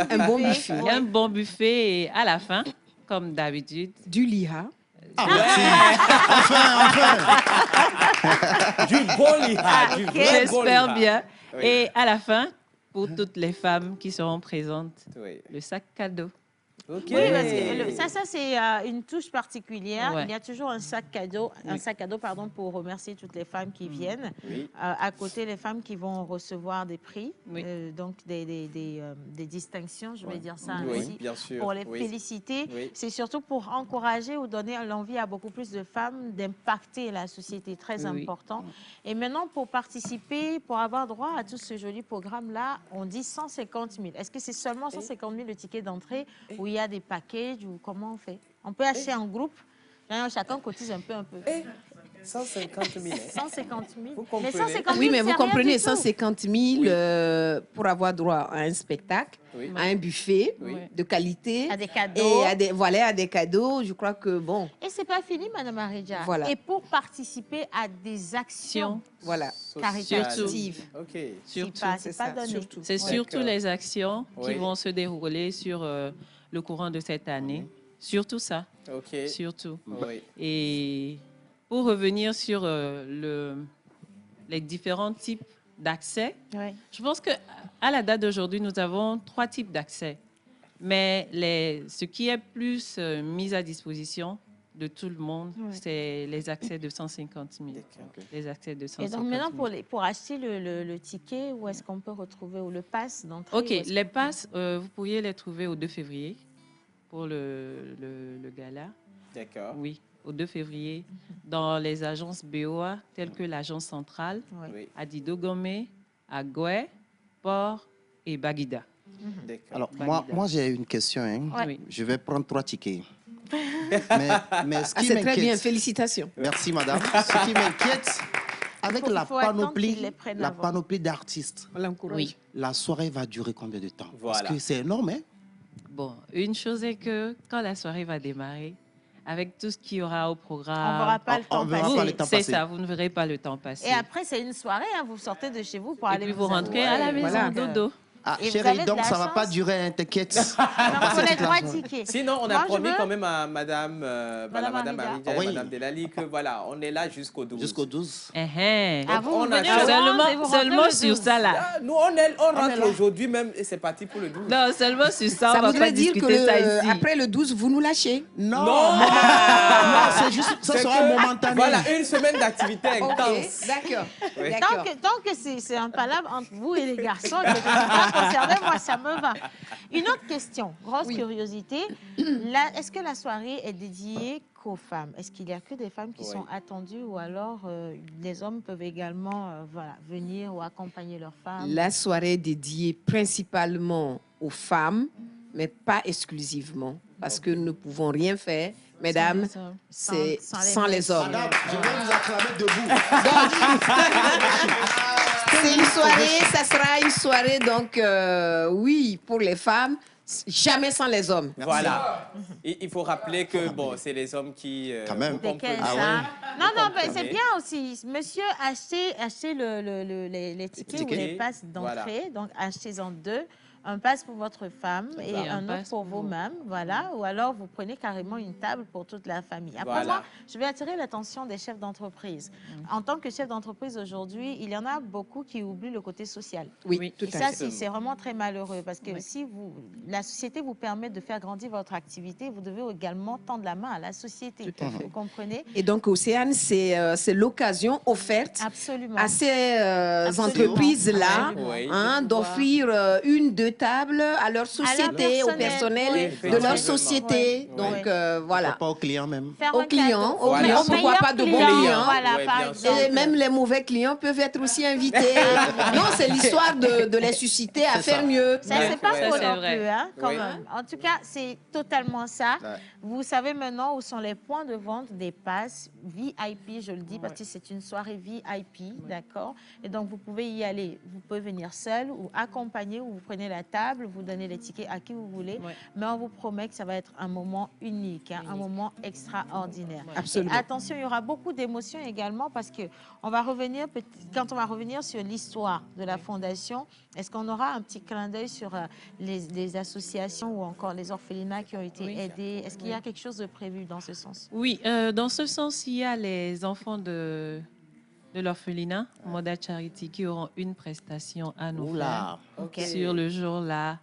Un bon buffet. Et à la fin, comme d'habitude, du liha. Du bon liha, du vrai bon j'espère liha. bien. Et à la fin, pour toutes les femmes qui seront présentes, le sac cadeau. Oui, parce que ça c'est une touche particulière. Ouais. Il y a toujours un sac cadeau, pour remercier toutes les femmes qui viennent. À côté, les femmes qui vont recevoir des prix, donc des distinctions, je vais dire ça ainsi, bien sûr. pour les féliciter. C'est surtout pour encourager ou donner l'envie à beaucoup plus de femmes d'impacter la société, très important. Et maintenant, pour participer, pour avoir droit à tout ce joli programme-là, on dit 150 000. Est-ce que c'est seulement 150 000 le ticket d'entrée ou il y a des packages ou comment on fait? On peut acheter en groupe, chacun cotise un peu. 150 000. 150 000. Vous comprenez? Mais 150 000, Oui, mais c'est vous rien comprenez, du tout. 150 000 pour avoir droit à un spectacle, à un buffet de qualité. À des cadeaux. Et à des cadeaux. Je crois que, bon... Et c'est pas fini, Madame Aridja. Voilà. Et pour participer à des actions caritatives. C'est pas donné. C'est surtout les actions qui vont se dérouler sur le courant de cette année. Surtout ça. Surtout. Et pour revenir sur les différents types d'accès, je pense qu'à la date d'aujourd'hui, nous avons 3 types d'accès. Mais ce qui est plus mis à disposition, de tout le monde, c'est les accès de 150 000. Les accès de 150 Et 000. donc maintenant, pour acheter le ticket, où est-ce qu'on peut retrouver, ou le pass d'entrée? OK, les passes, vous pourriez les trouver au 2 février pour le gala. D'accord. Oui, au 2 février, dans les agences BOA, telles que l'agence centrale, Oui. à Didogomé, à Goué, Port et Baguida. D'accord. Alors, Bagida. moi j'ai une question. Hein. Oui. Je vais prendre 3 tickets. mais ce Ah, qui c'est très bien, m'inquiète... félicitations. Merci, madame. Ce qui m'inquiète, avec Il la faut attendre qu'ils les prennent avant. panoplie d'artistes, On l'encourage. Oui. la soirée va durer combien de temps? Voilà. Parce que c'est énorme, hein? Bon, une chose est que quand la soirée va démarrer, avec tout ce qu'il y aura au On ne programme, verra pas le on temps verra passer. pas le temps c'est passer. ça, vous ne verrez pas le temps passer. Et après, c'est une soirée, hein, vous sortez de chez vous pour Et aller puis vous rentrez amuser. à la maison, Voilà. dodo. Ah, Et vous chérie, avez de donc la ça va pas chance. durer, hein, t'inquiète. Donc, pour les toute la 3 journée. tickets. Sinon, on a Moi, je promis veux- quand même à Madame, Madame Arida. Arida et Oui. Madame Delali que voilà, on est là jusqu'au 12. Jusqu'au 12. Ah, vous, on vous venez achète- le 11 et vous rentrez Seulement le sur 12. ça, là. Ah, nous, on rentre aujourd'hui même et c'est parti pour le 12. Non, seulement sur ça, Ça on va voudrait pas dire que discuter ça ici. après le 12, vous nous lâchez. Non, Non. non, c'est juste, ça C'est sera que, momentané. Voilà, une semaine d'activité intense. D'accord. Oui. D'accord. Tant que c'est un palabre entre vous et les garçons, que je ne suis pas concernée, moi, ça me va. Une autre question, grosse curiosité. Est-ce que la soirée est dédiée qu'aux femmes? Est-ce qu'il n'y a que des femmes qui Oui. sont attendues ou alors les hommes peuvent également venir ou accompagner leurs femmes? La soirée est dédiée principalement aux femmes, mais pas exclusivement, parce que nous ne pouvons rien faire, mesdames, les hommes. c'est Sans sans les hommes. Madame, je vais vous acclamer debout. C'est une soirée, ça sera une soirée, donc oui, pour les femmes, jamais sans les hommes. Voilà. Il faut rappeler que bon, c'est les hommes qui. Quand même. comprennent. Desquels, Ah ça? Non, Vous mais c'est comprenez. bien aussi. Monsieur, achetez les tickets ou les passes d'entrée. Donc, achetez-en 2. Un passe pour votre femme et Et un un autre passe pour pour vous-même, voilà. Ou alors, vous prenez carrément une table pour toute la famille. Après, Voilà. moi, je vais attirer l'attention des chefs d'entreprise. En tant que chef d'entreprise aujourd'hui, il y en a beaucoup qui oublient le côté social. Oui, tout Et à ça, fait. c'est vraiment très malheureux parce que si la société vous permet de faire grandir votre activité, vous devez également tendre la main à la société. Tout à fait. Vous comprenez? Et donc, Océane, c'est l'occasion offerte Absolument. à ces Absolument. entreprises-là Absolument. Oui. d'offrir une, 2 tables à leur société, au personnel oui, de leur oui. société. Oui. Donc, Oui. voilà. Pas au client même. Faire Aux un clients, cadeau. aux Voilà. clients, Au pourquoi meilleur pas de bons client, clients. Voilà, Oui, par bien sûr. exemple. Et même les mauvais clients peuvent être aussi invités. Non, c'est l'histoire de les susciter à C'est faire ça. mieux. Ça, c'est pas Ouais, faux c'est non vrai. plus, hein, quand Oui. même. En tout cas, c'est totalement ça. Ouais. Vous savez maintenant où sont les points de vente des passes VIP, je le dis, parce que c'est une soirée VIP, d'accord? Et donc, vous pouvez y aller. Vous pouvez venir seul ou accompagné, ou vous prenez la table, vous donnez les tickets à qui vous voulez. Ouais. Mais on vous promet que ça va être un moment unique, hein, un moment extraordinaire. Absolument. Et attention, il y aura beaucoup d'émotions également parce que on va revenir, quand on va revenir sur l'histoire de la Fondation, est-ce qu'on aura un petit clin d'œil sur les associations ou encore les orphelinats qui ont été Oui. aidés? Est-ce qu'il y a quelque chose de prévu dans ce sens? Oui, dans ce sens, il y a les enfants de l'orphelinat, Moda Charity, qui auront une prestation à nous Oula. Ok. faire sur le jour-là.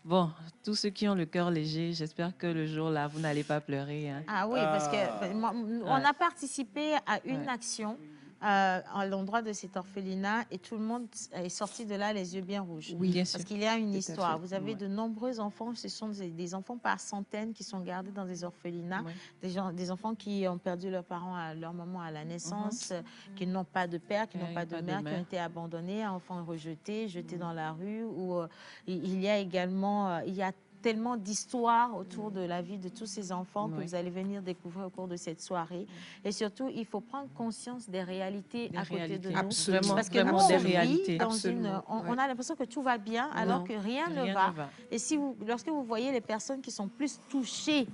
Bon, tous ceux qui ont le cœur léger, j'espère que le jour-là, vous n'allez pas pleurer. Hein. Ah oui, parce que on a participé à une action à l'endroit de cet orphelinat et tout le monde est sorti de là les yeux bien rouges. Oui, bien Parce sûr. qu'il y a une Tout à histoire. fait. Vous avez Ouais. de nombreux enfants, ce sont des enfants par centaines qui sont gardés dans des orphelinats, Ouais. des enfants qui ont perdu leurs parents, leur maman à la naissance, qui n'ont pas de père, qui n'ont pas de mère, qui ont été abandonnés, enfants rejetés, jetés dans la rue. Ou il y a également, il y a tellement d'histoires autour de la vie de tous ces enfants que Oui. vous allez venir découvrir au cours de cette soirée. Et surtout, il faut prendre conscience des réalités Des à côté réalités. de nous. Absolument. Parce que Vraiment nous, des on vit réalités. dans Absolument. on a l'impression que tout va bien alors Non, que rien ne Rien va. ne va. Et si lorsque vous voyez les personnes qui sont plus touchées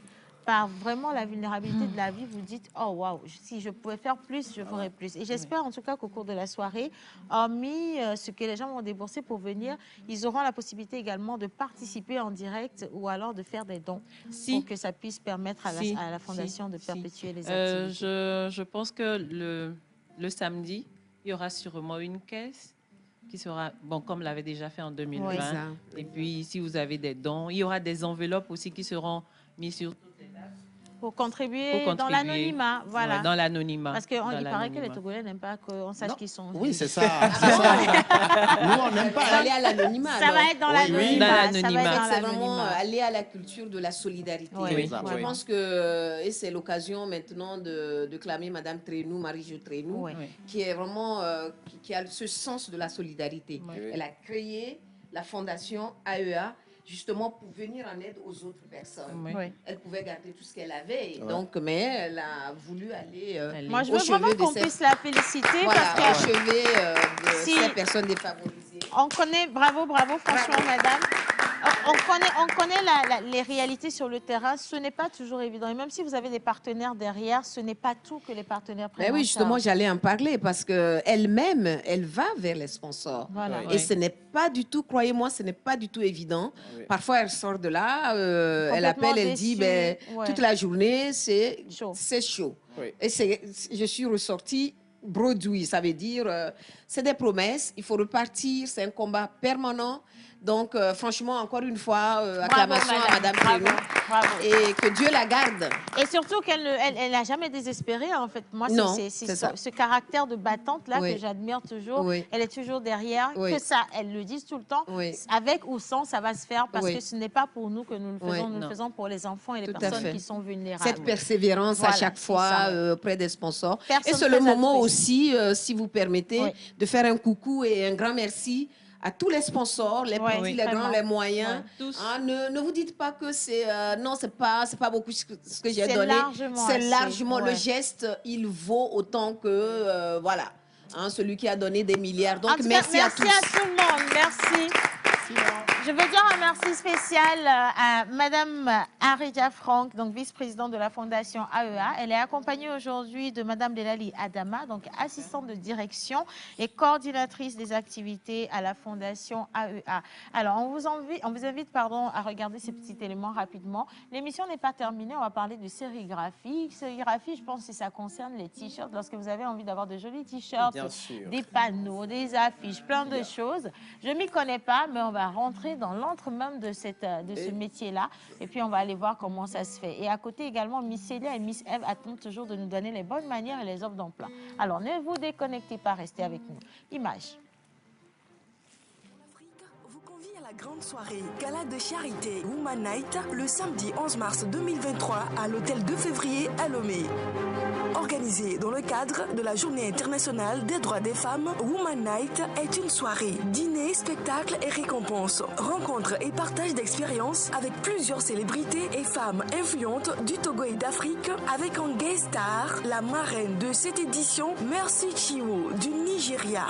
par vraiment la vulnérabilité de la vie, vous dites, oh waouh, si je pouvais faire plus, je ferais plus. Et j'espère en tout cas qu'au cours de la soirée, hormis ce que les gens vont débourser pour venir, ils auront la possibilité également de participer en direct ou alors de faire des dons pour que ça puisse permettre à la Fondation de perpétuer les activités. Je pense que le samedi, il y aura sûrement une caisse qui sera, bon, comme l'avait déjà fait en 2020. Oui. Ça. Et puis, si vous avez des dons, il y aura des enveloppes aussi qui seront mises sur toutes les tables. Pour contribuer dans l'anonymat, voilà. Ouais, dans l'anonymat. Parce qu'il paraît que les Togolais n'aiment pas qu'on sache qui sont. Oui, c'est ça. Nous, on n'aime pas. Aller à l'anonymat. Ça va être dans l'anonymat. C'est vraiment aller à la culture de la solidarité. Oui. Je pense que, et c'est l'occasion maintenant de clamer Madame Trénou, Marie-Jo Trénou, qui est vraiment, qui a ce sens de la solidarité. Elle a créé la fondation AEA, justement pour venir en aide aux autres personnes. Elle pouvait garder tout ce qu'elle avait, donc, mais elle a voulu aller moi, je veux vraiment qu'on puisse la féliciter parce que ces personnes défavorisées. On connaît, bravo, franchement, madame. On connaît les réalités sur le terrain. Ce n'est pas toujours évident. Et même si vous avez des partenaires derrière, ce n'est pas tout que les partenaires prennent. Mais oui, justement, j'allais en parler parce qu'elle-même, elle va vers les sponsors. Voilà. Et ce n'est pas du tout, croyez-moi, ce n'est pas du tout évident. Parfois, elle sort de là, elle appelle, elle dit, toute la journée, c'est chaud. Et je suis ressortie bredouille, ça veut dire, c'est des promesses, il faut repartir, c'est un combat permanent. Donc, franchement, encore une fois, acclamation à Madame Trénou. Et que Dieu la garde. Et surtout qu'elle n'a jamais désespéré, en fait. Moi, c'est ce caractère de battante-là que j'admire toujours. Elle est toujours derrière. Que ça, elle le dise tout le temps. Avec ou sans, ça va se faire parce que ce n'est pas pour nous que nous le faisons. Nous le faisons pour les enfants et les personnes qui sont vulnérables. Cette persévérance à chaque fois auprès des sponsors. Et c'est le moment aussi, si vous permettez, de faire un coucou et un grand merci à tous les sponsors, les petits, les grands, les moyens. Ne vous dites pas que c'est non, c'est pas beaucoup ce que j'ai donné. C'est largement le geste, il vaut autant que voilà, celui qui a donné des milliards. Donc merci à tous. Merci à tout le monde. Merci. Je veux dire un merci spécial à Madame Arija Franck, donc vice-présidente de la Fondation AEA. Elle est accompagnée aujourd'hui de Madame Delali Adama, donc assistante de direction et coordinatrice des activités à la Fondation AEA. Alors, on vous invite à regarder ces petits éléments rapidement. L'émission n'est pas terminée, on va parler de sérigraphie. Sérigraphie, je pense que ça concerne les t-shirts. Lorsque vous avez envie d'avoir de jolis t-shirts, des panneaux, des affiches, plein de choses. Je ne m'y connais pas, mais on va rentrer dans l'antre même de ce métier-là. Et puis, on va aller voir comment ça se fait. Et à côté également, Miss Célia et Miss Eve attendent toujours de nous donner les bonnes manières et les offres d'emploi. Alors, ne vous déconnectez pas, restez avec nous. Image. La grande soirée Gala de Charité Woman Night le samedi 11 mars 2023 à l'hôtel 2 février à Lomé. Organisée dans le cadre de la Journée internationale des droits des femmes, Woman Night est une soirée, dîner, spectacle et récompenses, rencontres et partage d'expériences avec plusieurs célébrités et femmes influentes du Togo et d'Afrique, avec en guest star la marraine de cette édition, Mercy Chiwo du Nigeria.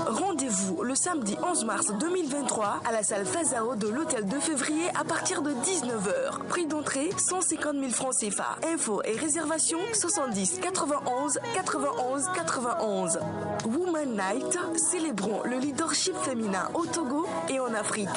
Rendez-vous le samedi 11 mars 2023 à la salle Fazao de l'hôtel 2 février à partir de 19h. Prix d'entrée 150 000 francs CFA. Infos et réservations 70 91 91 91. Woman Night, célébrons le leadership féminin au Togo et en Afrique.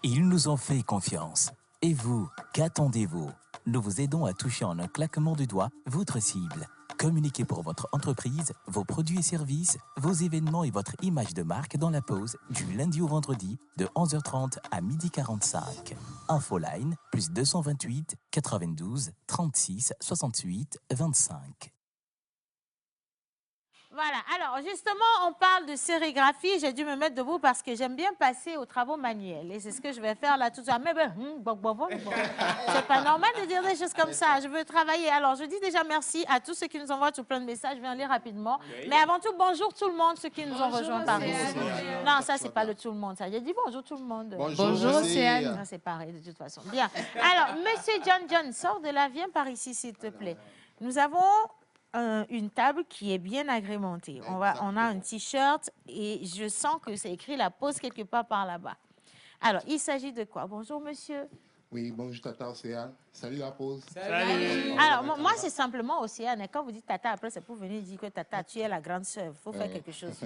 Ils nous ont fait confiance. Et vous, qu'attendez-vous? Nous vous aidons à toucher en un claquement de doigts votre cible. Communiquez pour votre entreprise, vos produits et services, vos événements et votre image de marque dans la pause du lundi au vendredi de 11h30 à 12h45. Infoline plus 228 92 36 68 25. Voilà, alors justement, on parle de sérigraphie. J'ai dû me mettre debout parce que j'aime bien passer aux travaux manuels. Et c'est ce que je vais faire là tout à l'heure. Mais c'est pas normal de dire des choses comme ça. Je veux travailler. Alors, je dis déjà merci à tous ceux qui nous envoient tout plein de messages. Je vais en lire rapidement. Oui. Mais avant tout, bonjour tout le monde, ceux qui nous ont rejoints par ici. Non, ça, c'est pas le tout le monde. Ça. J'ai dit bonjour tout le monde. Bonjour, Océane. C'est pareil, de toute façon. Bien. Alors, monsieur John, sors de là. Viens par ici, s'il te plaît. Nous avons... une table qui est bien agrémentée. On a un t-shirt et je sens que c'est écrit la pause quelque part par là-bas. Alors, il s'agit de quoi? Bonjour, monsieur. Oui, bonjour, Tata Océane. Salut, la pause. Salut. Alors, moi, c'est simplement Océane. Et quand vous dites Tata, après, c'est pour venir dire que Tata, tu es la grande sœur. Il faut faire quelque chose.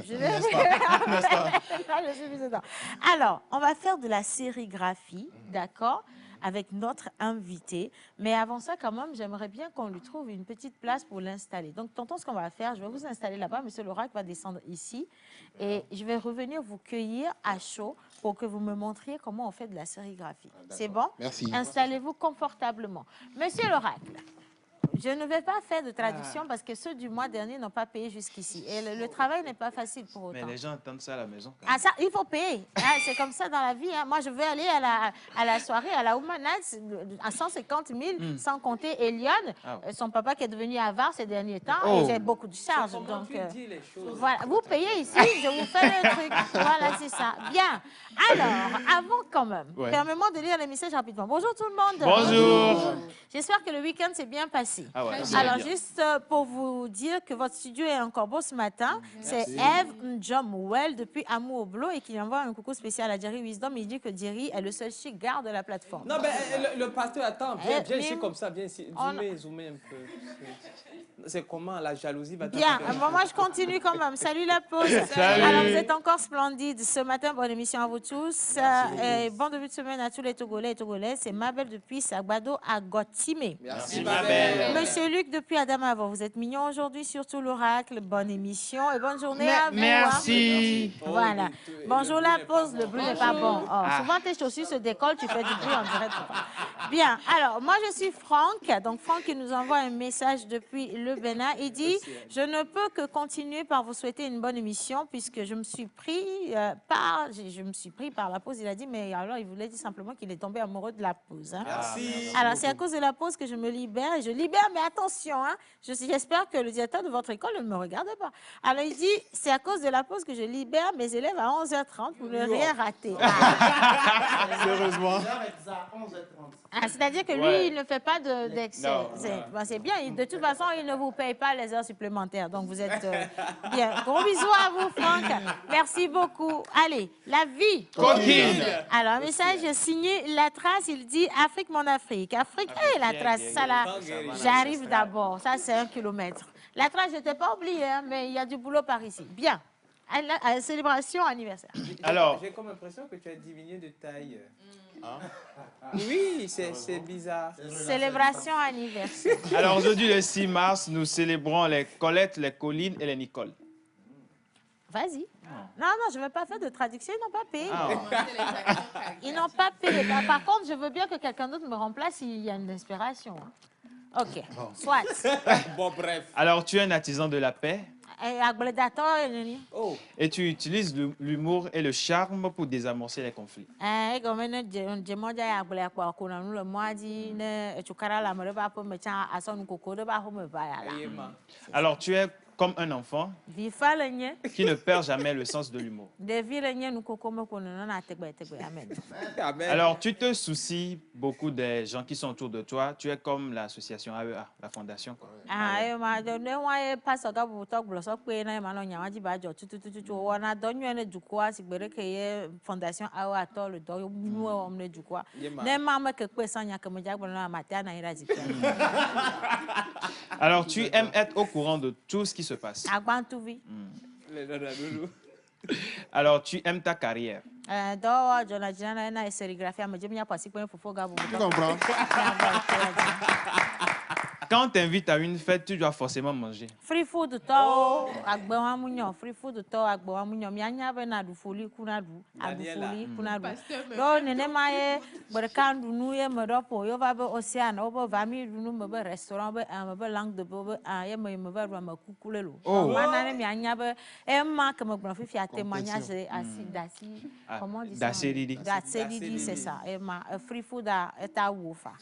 Alors, on va faire de la sérigraphie, d'accord? Avec notre invité. Mais avant ça, quand même, j'aimerais bien qu'on lui trouve une petite place pour l'installer. Donc, tonton, ce qu'on va faire, je vais vous installer là-bas. Monsieur Lorac va descendre ici. Et je vais revenir vous cueillir à chaud pour que vous me montriez comment on fait de la sérigraphie. C'est bon? Merci. Installez-vous confortablement. Monsieur Lorac, je ne vais pas faire de traduction parce que ceux du mois dernier n'ont pas payé jusqu'ici. Et le travail n'est pas facile pour autant. Mais les gens entendent ça à la maison. Ah, ça, il faut payer. C'est comme ça dans la vie. Hein. Moi, je veux aller à la soirée, à la Woman Night, à 150 000, sans compter Eliane, son papa qui est devenu avare ces derniers temps. Et j'ai beaucoup de charges. Donc, voilà. Vous payez ici, je vous fais le truc. Voilà, c'est ça. Bien. Alors, avant quand même, permettez-moi de lire les messages rapidement. Bonjour tout le monde. Bonjour. J'espère que le week-end s'est bien passé. Ah ouais, alors, juste pour vous dire que votre studio est encore beau ce matin, c'est Eve Njomwell depuis Amour au Blo et qui envoie un coucou spécial à Jerry Wisdom. Il dit que Jerry est le seul chic gars de la plateforme. Non, mais le pasteur, attends, viens ici comme ça, viens ici. Zoomez un peu. C'est comment la jalousie va bien, bon, moi je continue quand même. Salut la pause. Salut. Alors vous êtes encore splendide ce matin. Bonne émission à vous tous. Et bon début de semaine à tous les Togolais et Togolaises. C'est Mabel depuis Sagbado à Gotime. Merci Mabel. Monsieur Luc depuis Adamawa. Vous êtes mignon aujourd'hui, surtout l'oracle. Bonne émission et bonne journée à vous. Merci. Voilà. Bonjour la pause. Le bruit n'est pas bon. Souvent tes chaussures se décollent, tu fais du bruit en direct. Bien. Alors moi je suis Franck. Donc Franck qui nous envoie un message depuis le Bénin. Il dit « Je ne peux que continuer par vous souhaiter une bonne émission puisque je me suis pris par la pause. » Il a dit, mais alors il voulait dire simplement qu'il est tombé amoureux de la pause. Hein. Merci. Alors c'est à cause de la pause que je me libère. Et je libère, mais attention, hein, j'espère que le directeur de votre école ne me regarde pas. Alors il dit « C'est à cause de la pause que je libère mes élèves à 11h30 pour ne rien rater. » Heureusement. C'est-à-dire que lui, il ne fait pas d'excès. C'est bien. De toute façon, il ne vous paye pas les heures supplémentaires. Donc, vous êtes bien. Gros bisous à vous, Franck. Merci beaucoup. Allez, la vie. Coquine. Alors, un message signé La Trace. Il dit « Afrique, mon Afrique. » Afrique, La Trace, ça là, j'arrive d'abord. Ça, c'est 1 kilomètre. La Trace, je ne t'ai pas oublié, hein, mais il y a du boulot par ici. Bien. À la célébration anniversaire. Alors, j'ai comme l'impression que tu as diminué de taille. Hein? Oui, c'est bizarre. Célébration anniversaire. Alors aujourd'hui, le 6 mars, nous célébrons les Colette, les Colline et les Nicole. Vas-y. Non, je ne vais pas faire de traduction, ils n'ont pas payé. Ils n'ont pas payé. Par contre, je veux bien que quelqu'un d'autre me remplace s'il y a une inspiration. Hein. OK, soit. Bon, bref. Alors, tu es un artisan de la paix. Et tu utilises l'humour et le charme pour désamorcer les conflits. Alors, tu es comme un enfant qui ne perd jamais le sens de l'humour. Alors, tu te soucies beaucoup des gens qui sont autour de toi. Tu es comme l'association AEA, la fondation. Alors, tu aimes être au courant de tout ce qui se passe. Alors, tu aimes ta carrière. Tu comprends? Quand on t'invite à une fête, tu dois forcément manger. Free food to agbewa munyo, free food to agbewa munyo. Mianya be na du foli kuna du, adu foli kuna du. Do nene ma ye berkandu nu ye medopo yo va be Océane, obo va mi du nu me be restaurant be langue de be ye me be ro ma kukulelo. Mana ne mianya be e ma que me gron fi a témoignage asi dasi comment dit ça? Dasi c'est ça. E ma free food est à wofa.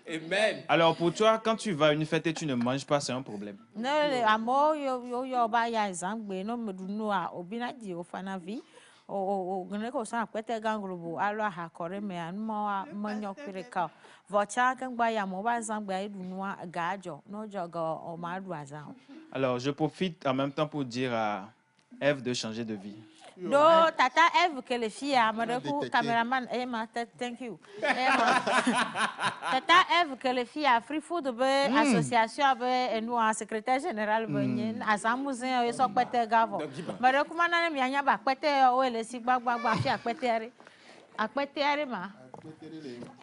Amen. Alors pour toi, quand tu vas à une fête et tu ne manges pas, c'est un problème. Non, amo yo ba ya example no me du no a obina di o fana vi o gane ko sa kwete gangrubu alo ha kore me an mo manyo kireka vocha kan ba ya mo ba example ai du no gajo no joga o ma du azan. Alors je profite en même temps pour dire à Eve de changer de vie. Do tata Eve que les filles a me cameraman Emma thank you. Tata Eve que les filles a free food be association be nous en secrétaire général benyen asamuzen yo so kwete gavo. Me reku manane mi anya ba kwete o ele si gbagba fi akwete are ma.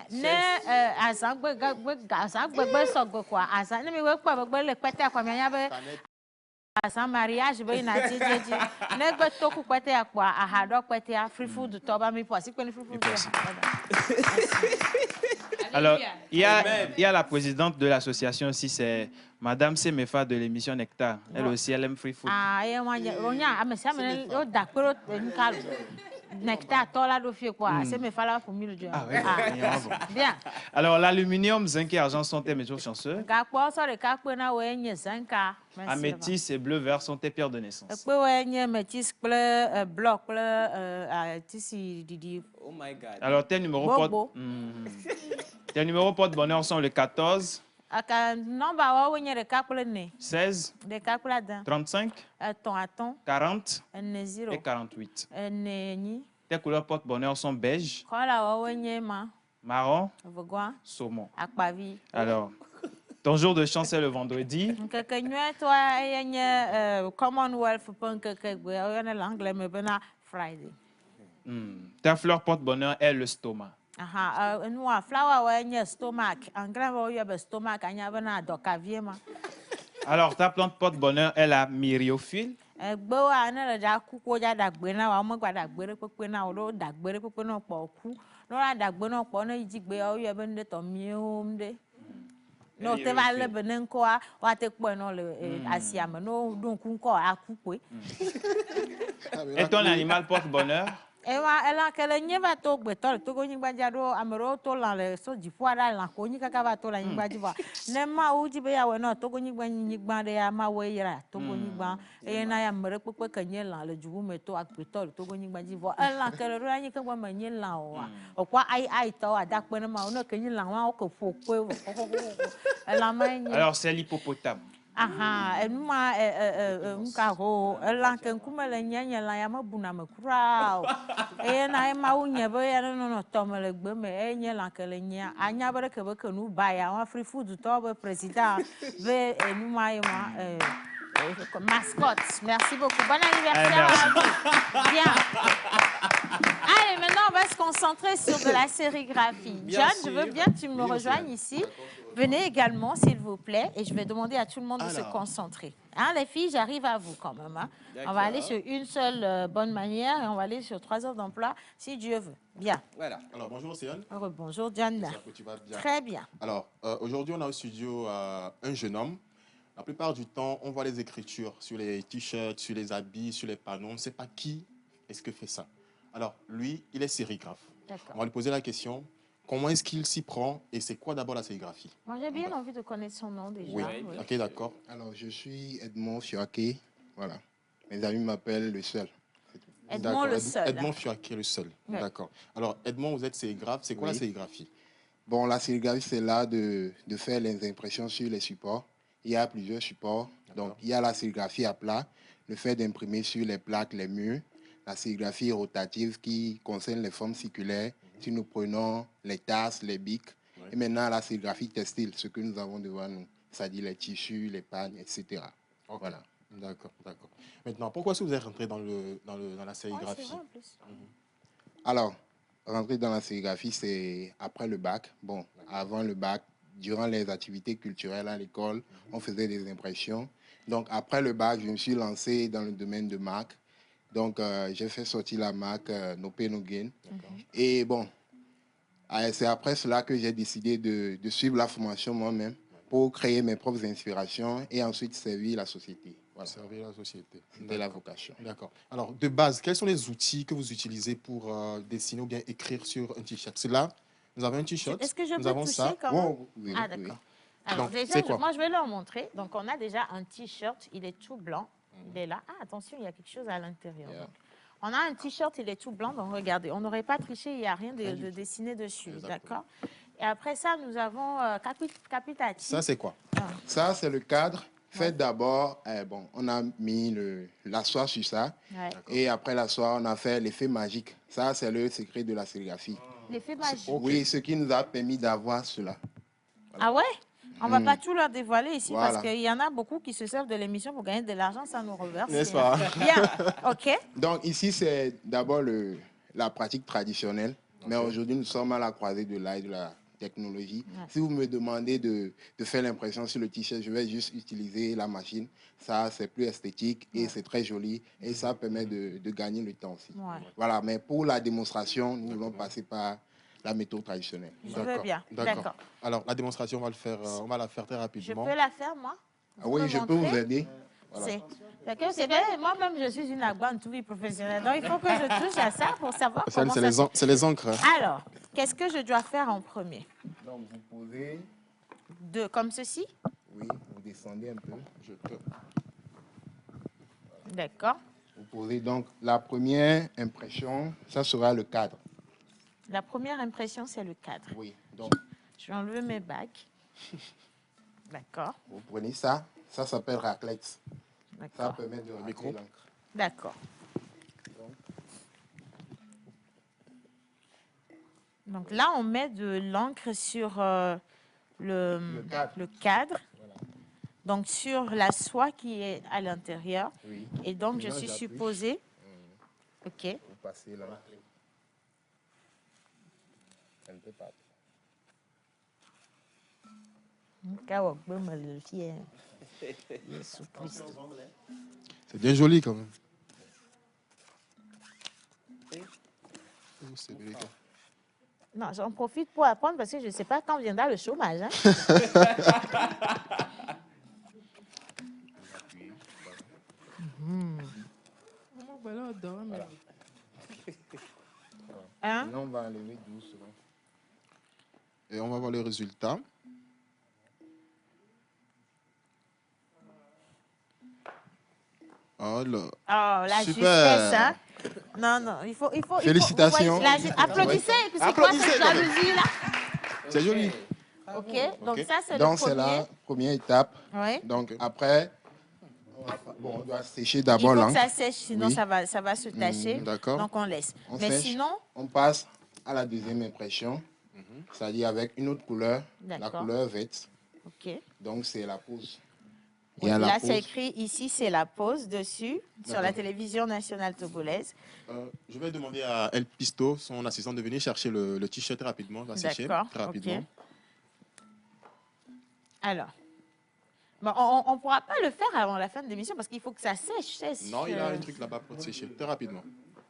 Ne asangbe be so go kwa asa ni mi we pa be le kwete kwa mi anya be sans mariage be na jejeji negbe toku kwete akwa ahado kwete free food to ba mi posi kwene free food. Alors, il y a la présidente de l'association aussi, c'est Madame Semefa de l'émission Nectar. Elle aussi, elle aime free food. Ah, et moi, ronya, mais ça me le d'accord, Nectar, tola do fie quoi. Semefa là pour 1000 dieux. Ah oui, bien. Alors, l'aluminium, zinc et argent sont tes métaux chanceux. Gakwa so de kakpena we zinka. Améthyste et bleu vert sont tes pierres de naissance. Améthyste bleu bloc bleu tisi didi. Oh my God. Alors, tes numéros tes numéros porte-bonheur sont le 14, 16, 35, 40 et 48. Tes couleurs porte-bonheur sont beige, marron, saumon. Alors, ton jour de chance est le vendredi. Ta fleur porte-bonheur est le stomac. Nous flower stomach. En grand, il y a stomac. Alors, ta plante porte-bonheur est la myriophylle. Et ton animal porte-bonheur? Elle a qu'elle n'y va to beto to go nyigba jado amero to la le so di poara la ko nyi kaka va to la nyigba jiba ne ma u ji be ya we no to go nyigba de ya ma we yira to go nyigba e na ya mere pepe ka nye la le jubu me to akbeto to go nyigba jibo elle a qu'elle ro anyi ka gba ma nye la o kwa ai to ada pe na ma no ka nyi la wa o ko fo ko elle a ma nye. Alors c'est l'hippopotame. Aha, moi, m'caro, l'anken kumele nyanya la yama buna me kurao. E na ma unye be ya no tomele gbe me enye lankele nya anya bere ke be ke nu ba ya wa free food to be président be nous ma mascotte. Merci beaucoup. Bon anniversaire. Bien. Allez, maintenant on va se concentrer sur de la sérigraphie. John, je veux bien que tu me rejoignes ici. Venez également, s'il vous plaît, et je vais demander à tout le monde de se concentrer. Hein, les filles, j'arrive à vous quand même. Hein. On va aller sur une seule bonne manière et on va aller sur 3 heures d'emploi, si Dieu veut. Bien. Voilà. Alors, bonjour, Océane. Bonjour, Diane. J'espère que tu vas bien. Très bien. Alors, aujourd'hui, on a au studio un jeune homme. La plupart du temps, on voit les écritures sur les t-shirts, sur les habits, sur les panneaux. On ne sait pas qui est-ce que fait ça. Alors, lui, il est sérigraphe. On va lui poser la question. Comment est-ce qu'il s'y prend et c'est quoi d'abord la sérigraphie? Moi, j'ai bien envie de connaître son nom déjà. Oui, ok, d'accord. Alors, je suis Edmond Fiaké. Voilà. Mes amis m'appellent le seul. Edmond le seul. Edmond Fiaké le seul. Oui. D'accord. Alors, Edmond, vous êtes sérigraphe. C'est quoi la sérigraphie? Bon, la sérigraphie, c'est l'art de faire les impressions sur les supports. Il y a plusieurs supports. Donc, il y a la sérigraphie à plat, le fait d'imprimer sur les plaques, les murs. La sérigraphie rotative qui concerne les formes circulaires. Si nous prenons les tasses, les bics, et maintenant la sérigraphie textile, ce que nous avons devant nous, c'est-à-dire les tissus, les pagnes, etc. Okay. Voilà. D'accord, d'accord. Maintenant, pourquoi est-ce que vous êtes rentré dans la sérigraphie? Alors, rentrer dans la sérigraphie, c'est après le bac. Bon, avant le bac, durant les activités culturelles à l'école, on faisait des impressions. Donc, après le bac, je me suis lancé dans le domaine de marque. Donc, j'ai fait sortir la marque No Pain No Gain. Et bon, c'est après cela que j'ai décidé de suivre la formation moi-même pour créer mes propres inspirations et ensuite servir la société. Voilà. Servir la société. C'était la vocation. D'accord. Alors, de base, quels sont les outils que vous utilisez pour dessiner ou bien écrire sur un t-shirt? C'est là, nous avons un t-shirt. Est-ce que je nous peux avons toucher ça. quand même? Oh, oui, Ah, oui. d'accord. Alors, Donc, déjà, c'est quoi? moi, je vais leur montrer. Donc, on a déjà un t-shirt. Il est tout blanc. Il est là. Ah, attention, il y a quelque chose à l'intérieur. Yeah. On a un t-shirt, il est tout blanc. Donc, regardez, on n'aurait pas triché. Il n'y a rien de dessiné dessus. D'accord? Et après ça, nous avons Capitati. Ça, c'est quoi? Ça, c'est le cadre. Fait d'abord, bon, on a mis la soie sur ça. Ouais. Et après la soie, on a fait l'effet magique. Ça, c'est le secret de la sérigraphie. L'effet magique. Oui, ce qui nous a permis d'avoir cela. Ah ouais? On ne va pas tout leur dévoiler ici Voilà. parce qu'il y en a beaucoup qui se servent de l'émission pour gagner de l'argent, ça nous reverse. N'est-ce pas? Bien, OK. Donc ici, c'est d'abord la pratique traditionnelle. Mais aujourd'hui, nous sommes à la croisée de l'art et de la technologie. Ouais. Si vous me demandez de faire l'impression sur le t-shirt, je vais juste utiliser la machine. Ça, c'est plus esthétique et c'est très joli. Et ça permet de gagner le temps aussi. Ouais. Voilà, mais pour la démonstration, nous allons passer par la méthode traditionnelle. Je veux bien. D'accord. Alors, la démonstration, on va la faire très Je rapidement. peux la faire, moi? Ah oui, je peux vous aider. Voilà. C'est bien, moi-même, je suis une agbantouvie professionnelle. Donc, il faut que je touche à ça pour savoir comment ça... C'est les encres. Alors, qu'est-ce que je dois faire en premier? Donc, vous posez... Comme ceci? Oui, vous descendez un peu. Je peux. D'accord. Vous posez donc la première impression, ça sera le cadre. La première impression, c'est le cadre. Oui, donc... Je vais enlever mes bagues. D'accord. Vous prenez ça, ça s'appelle raclex. Ça D'accord. permet de racler l'encre. D'accord. Donc là, on met de l'encre sur le cadre. Voilà. Donc sur la soie qui est à l'intérieur. Oui. Et donc, je Maintenant, suis j'appuie. supposée... OK. Vous passez là. Un peu partout. C'est bien joli quand même. Oh, c'est bien. Non, j'en profite pour apprendre parce que je ne sais pas quand viendra le chômage. Hein? Hein? Maintenant, on va enlever doucement. Et on va voir les résultats. Oh là. Oh, la Super. justesse, hein? Non, non, il faut... Félicitations. Applaudissez, c'est quoi Applaudissez, cette jalousie là? C'est joli. OK, donc ça, c'est le Donc, premier. c'est la première étape. Oui. Donc, après, on doit sécher Il d'abord faut que l'encre. ça sèche, sinon Oui. ça va se tacher. D'accord. Donc, on laisse. On Mais sèche. sinon, On passe à la deuxième impression, c'est-à-dire avec une autre couleur, la D'accord. couleur verte. OK. Donc, c'est la pose. Oui, à la là, pose, c'est écrit ici, c'est la pause dessus, sur la télévision nationale togolaise. Je vais demander à El Pisto, son assistant, de venir chercher le t-shirt rapidement. Va sécher D'accord, très rapidement. ok. Alors, bon, on ne pourra pas le faire avant la fin de l'émission parce qu'il faut que ça sèche. Non, il a un truc là-bas pour sécher très rapidement.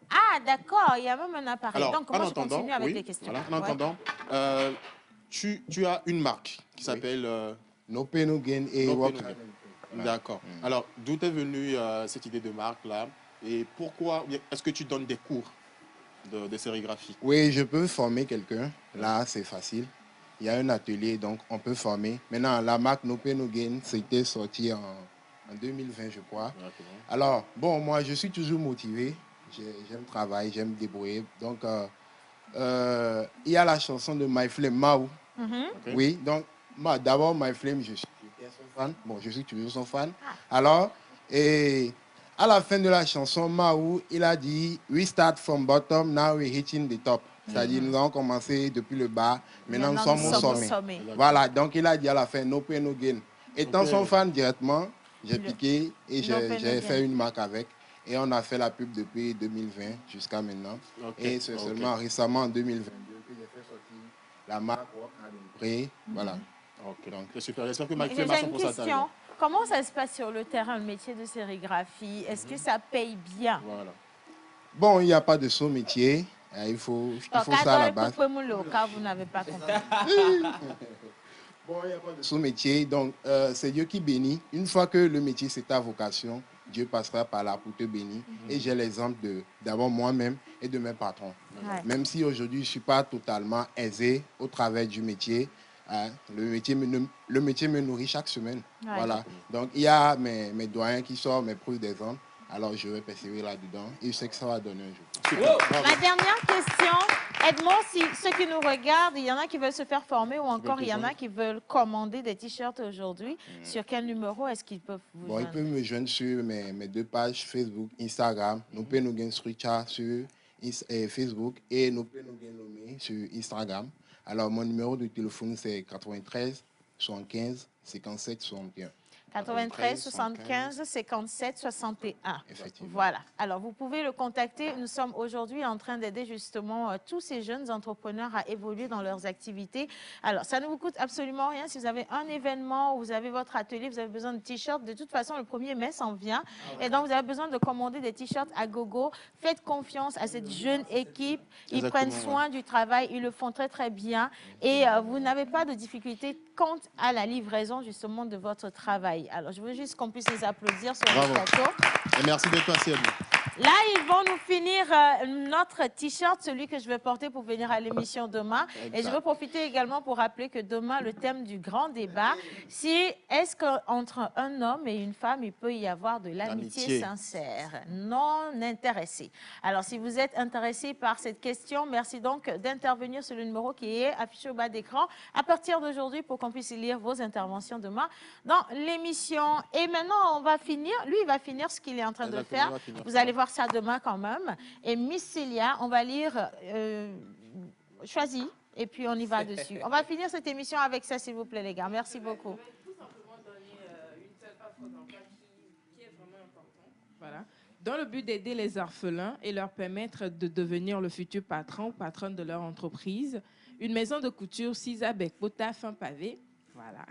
Ah, d'accord, il y a même un appareil. Alors, Donc, en moi, je attendant, continue avec oui, les questions. voilà, en Ouais. attendant, tu as une marque qui s'appelle No Pain No Gain et No Pain Rock No Gain. Hard. D'accord. Alors, d'où est venue cette idée de marque-là et pourquoi est-ce que tu donnes des cours de sérigraphie? Oui, je peux former quelqu'un. Là, c'est facile. Il y a un atelier, donc on peut former. Maintenant, la marque No Pain No Gain, c'était sorti en 2020, je crois. Alors, bon, moi, je suis toujours motivé. J'aime travailler, j'aime me débrouiller. Donc, il y a la chanson de My Flame, Maou. Ok. Oui, donc, moi, d'abord, My Flame, j'étais son fan. Bon, je suis toujours son fan. Alors, et à la fin de la chanson, Maou, il a dit « We start from bottom, now we're hitting the top ». C'est-à-dire, nous avons commencé depuis le bas, maintenant nous sommes au sommet. Voilà, donc il a dit à la fin « No Pain No Gain ». Étant son fan directement, j'ai piqué et j'ai fait une marque avec. Et on a fait la pub depuis 2020 jusqu'à maintenant. Et c'est seulement récemment en 2022 que j'ai fait sortir la marque Rock Hard and Pray. Voilà. Ok, donc c'est super. J'espère que Mais tu es j'ai une pour ça. question. Comment ça se passe sur le terrain, le métier de sérigraphie? Est-ce que ça paye bien? Voilà. Bon, il n'y a pas de saut métier. Il faut ça à la base. Car vous n'avez pas compris. Bon, il n'y a pas de sous métier, donc c'est Dieu qui bénit. Une fois que le métier c'est ta vocation, Dieu passera par là pour te bénir. Et j'ai l'exemple d'abord moi-même et de mes patrons. Ouais. Même si aujourd'hui je ne suis pas totalement aisé au travers du métier, hein, le métier me nourrit chaque semaine. Ouais. Voilà. Donc il y a mes doyens qui sortent, mes preuves d'exemple. Alors je vais persévérer là-dedans et je sais que ça va donner un jour. Ma dernière question, Edmond, si ceux qui nous regardent, il y en a qui veulent se faire former ou encore il y en a qui veulent commander des t-shirts aujourd'hui, sur quel numéro est-ce qu'ils peuvent vous joindre? Ils peuvent me joindre sur mes 2 pages Facebook, Instagram. Nous pouvons nous gagner sur Facebook et nous pouvons nous nommer sur Instagram. Alors mon numéro de téléphone c'est 93 75 57 61. 93 75 57 61. Effectivement. Voilà. Alors, vous pouvez le contacter. Nous sommes aujourd'hui en train d'aider justement tous ces jeunes entrepreneurs à évoluer dans leurs activités. Alors, ça ne vous coûte absolument rien. Si vous avez un événement ou vous avez votre atelier, vous avez besoin de t-shirts. De toute façon, le 1er mai s'en vient. Et donc, vous avez besoin de commander des t-shirts à gogo. Faites confiance à cette jeune équipe. Ils prennent soin du travail. Ils le font très, très bien. Et vous n'avez pas de difficulté quant à la livraison justement de votre travail. Alors, je veux juste qu'on puisse les applaudir sur le plateau. Et merci d'être passé. Là, ils vont nous finir notre t-shirt, celui que je vais porter pour venir à l'émission demain. Et je veux profiter également pour rappeler que demain, le thème du grand débat, c'est est-ce qu'entre un homme et une femme, il peut y avoir de l'amitié sincère, non intéressée? Alors, si vous êtes intéressé par cette question, merci donc d'intervenir sur le numéro qui est affiché au bas d'écran à partir d'aujourd'hui pour qu'on puisse lire vos interventions demain dans l'émission. Et maintenant, on va finir. Lui, il va finir ce qu'il est en train de faire. Vous allez voir ça demain quand même. Et Miss Célia, on va lire Choisis et puis on y va dessus. On va finir cette émission avec ça, s'il vous plaît, les gars. Merci beaucoup. Tout simplement donner une seule offre d'emploi qui est vraiment importante. Voilà. Dans le but d'aider les orphelins et leur permettre de devenir le futur patron ou patronne de leur entreprise, une maison de couture Sisa Bekpota fin pavé. Voilà.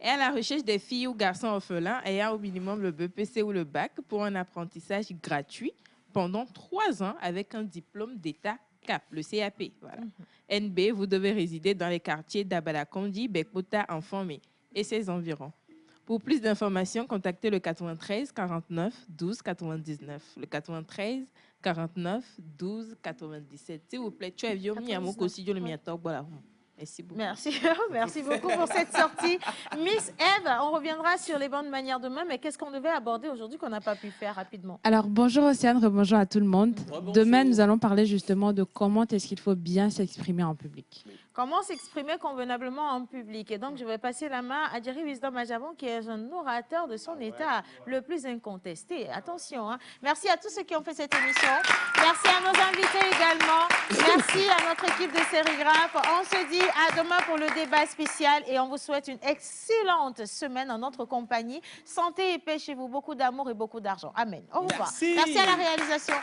Et à la recherche des filles ou garçons orphelins ayant au minimum le BPC ou le bac pour un apprentissage gratuit pendant 3 ans avec un diplôme d'État CAP, le CAP. Voilà. NB, vous devez résider dans les quartiers d'Abalakondi, Bekpota, Enfamé et ses environs. Pour plus d'informations, contactez le 93 49 12 99. Le 93 49 12 97. S'il vous plaît, tu es vieux, le Merci beaucoup. Merci beaucoup pour cette sortie. Miss Eve, on reviendra sur les bonnes manières demain, mais qu'est-ce qu'on devait aborder aujourd'hui qu'on n'a pas pu faire rapidement? Alors, bonjour Océane, bonjour à tout le monde. Demain, nous allons parler justement de comment est-ce qu'il faut bien s'exprimer en public. Comment s'exprimer convenablement en public. Et donc, je vais passer la main à Jerry Wisdom Ajavon, qui est un orateur de son état le plus incontesté. Attention, hein. Merci à tous ceux qui ont fait cette émission. Merci à nos invités également. Merci à notre équipe de sérigraphes. On se dit à demain pour le débat spécial et on vous souhaite une excellente semaine en notre compagnie. Santé et paix chez vous, beaucoup d'amour et beaucoup d'argent. Amen. Au revoir. Merci à la réalisation.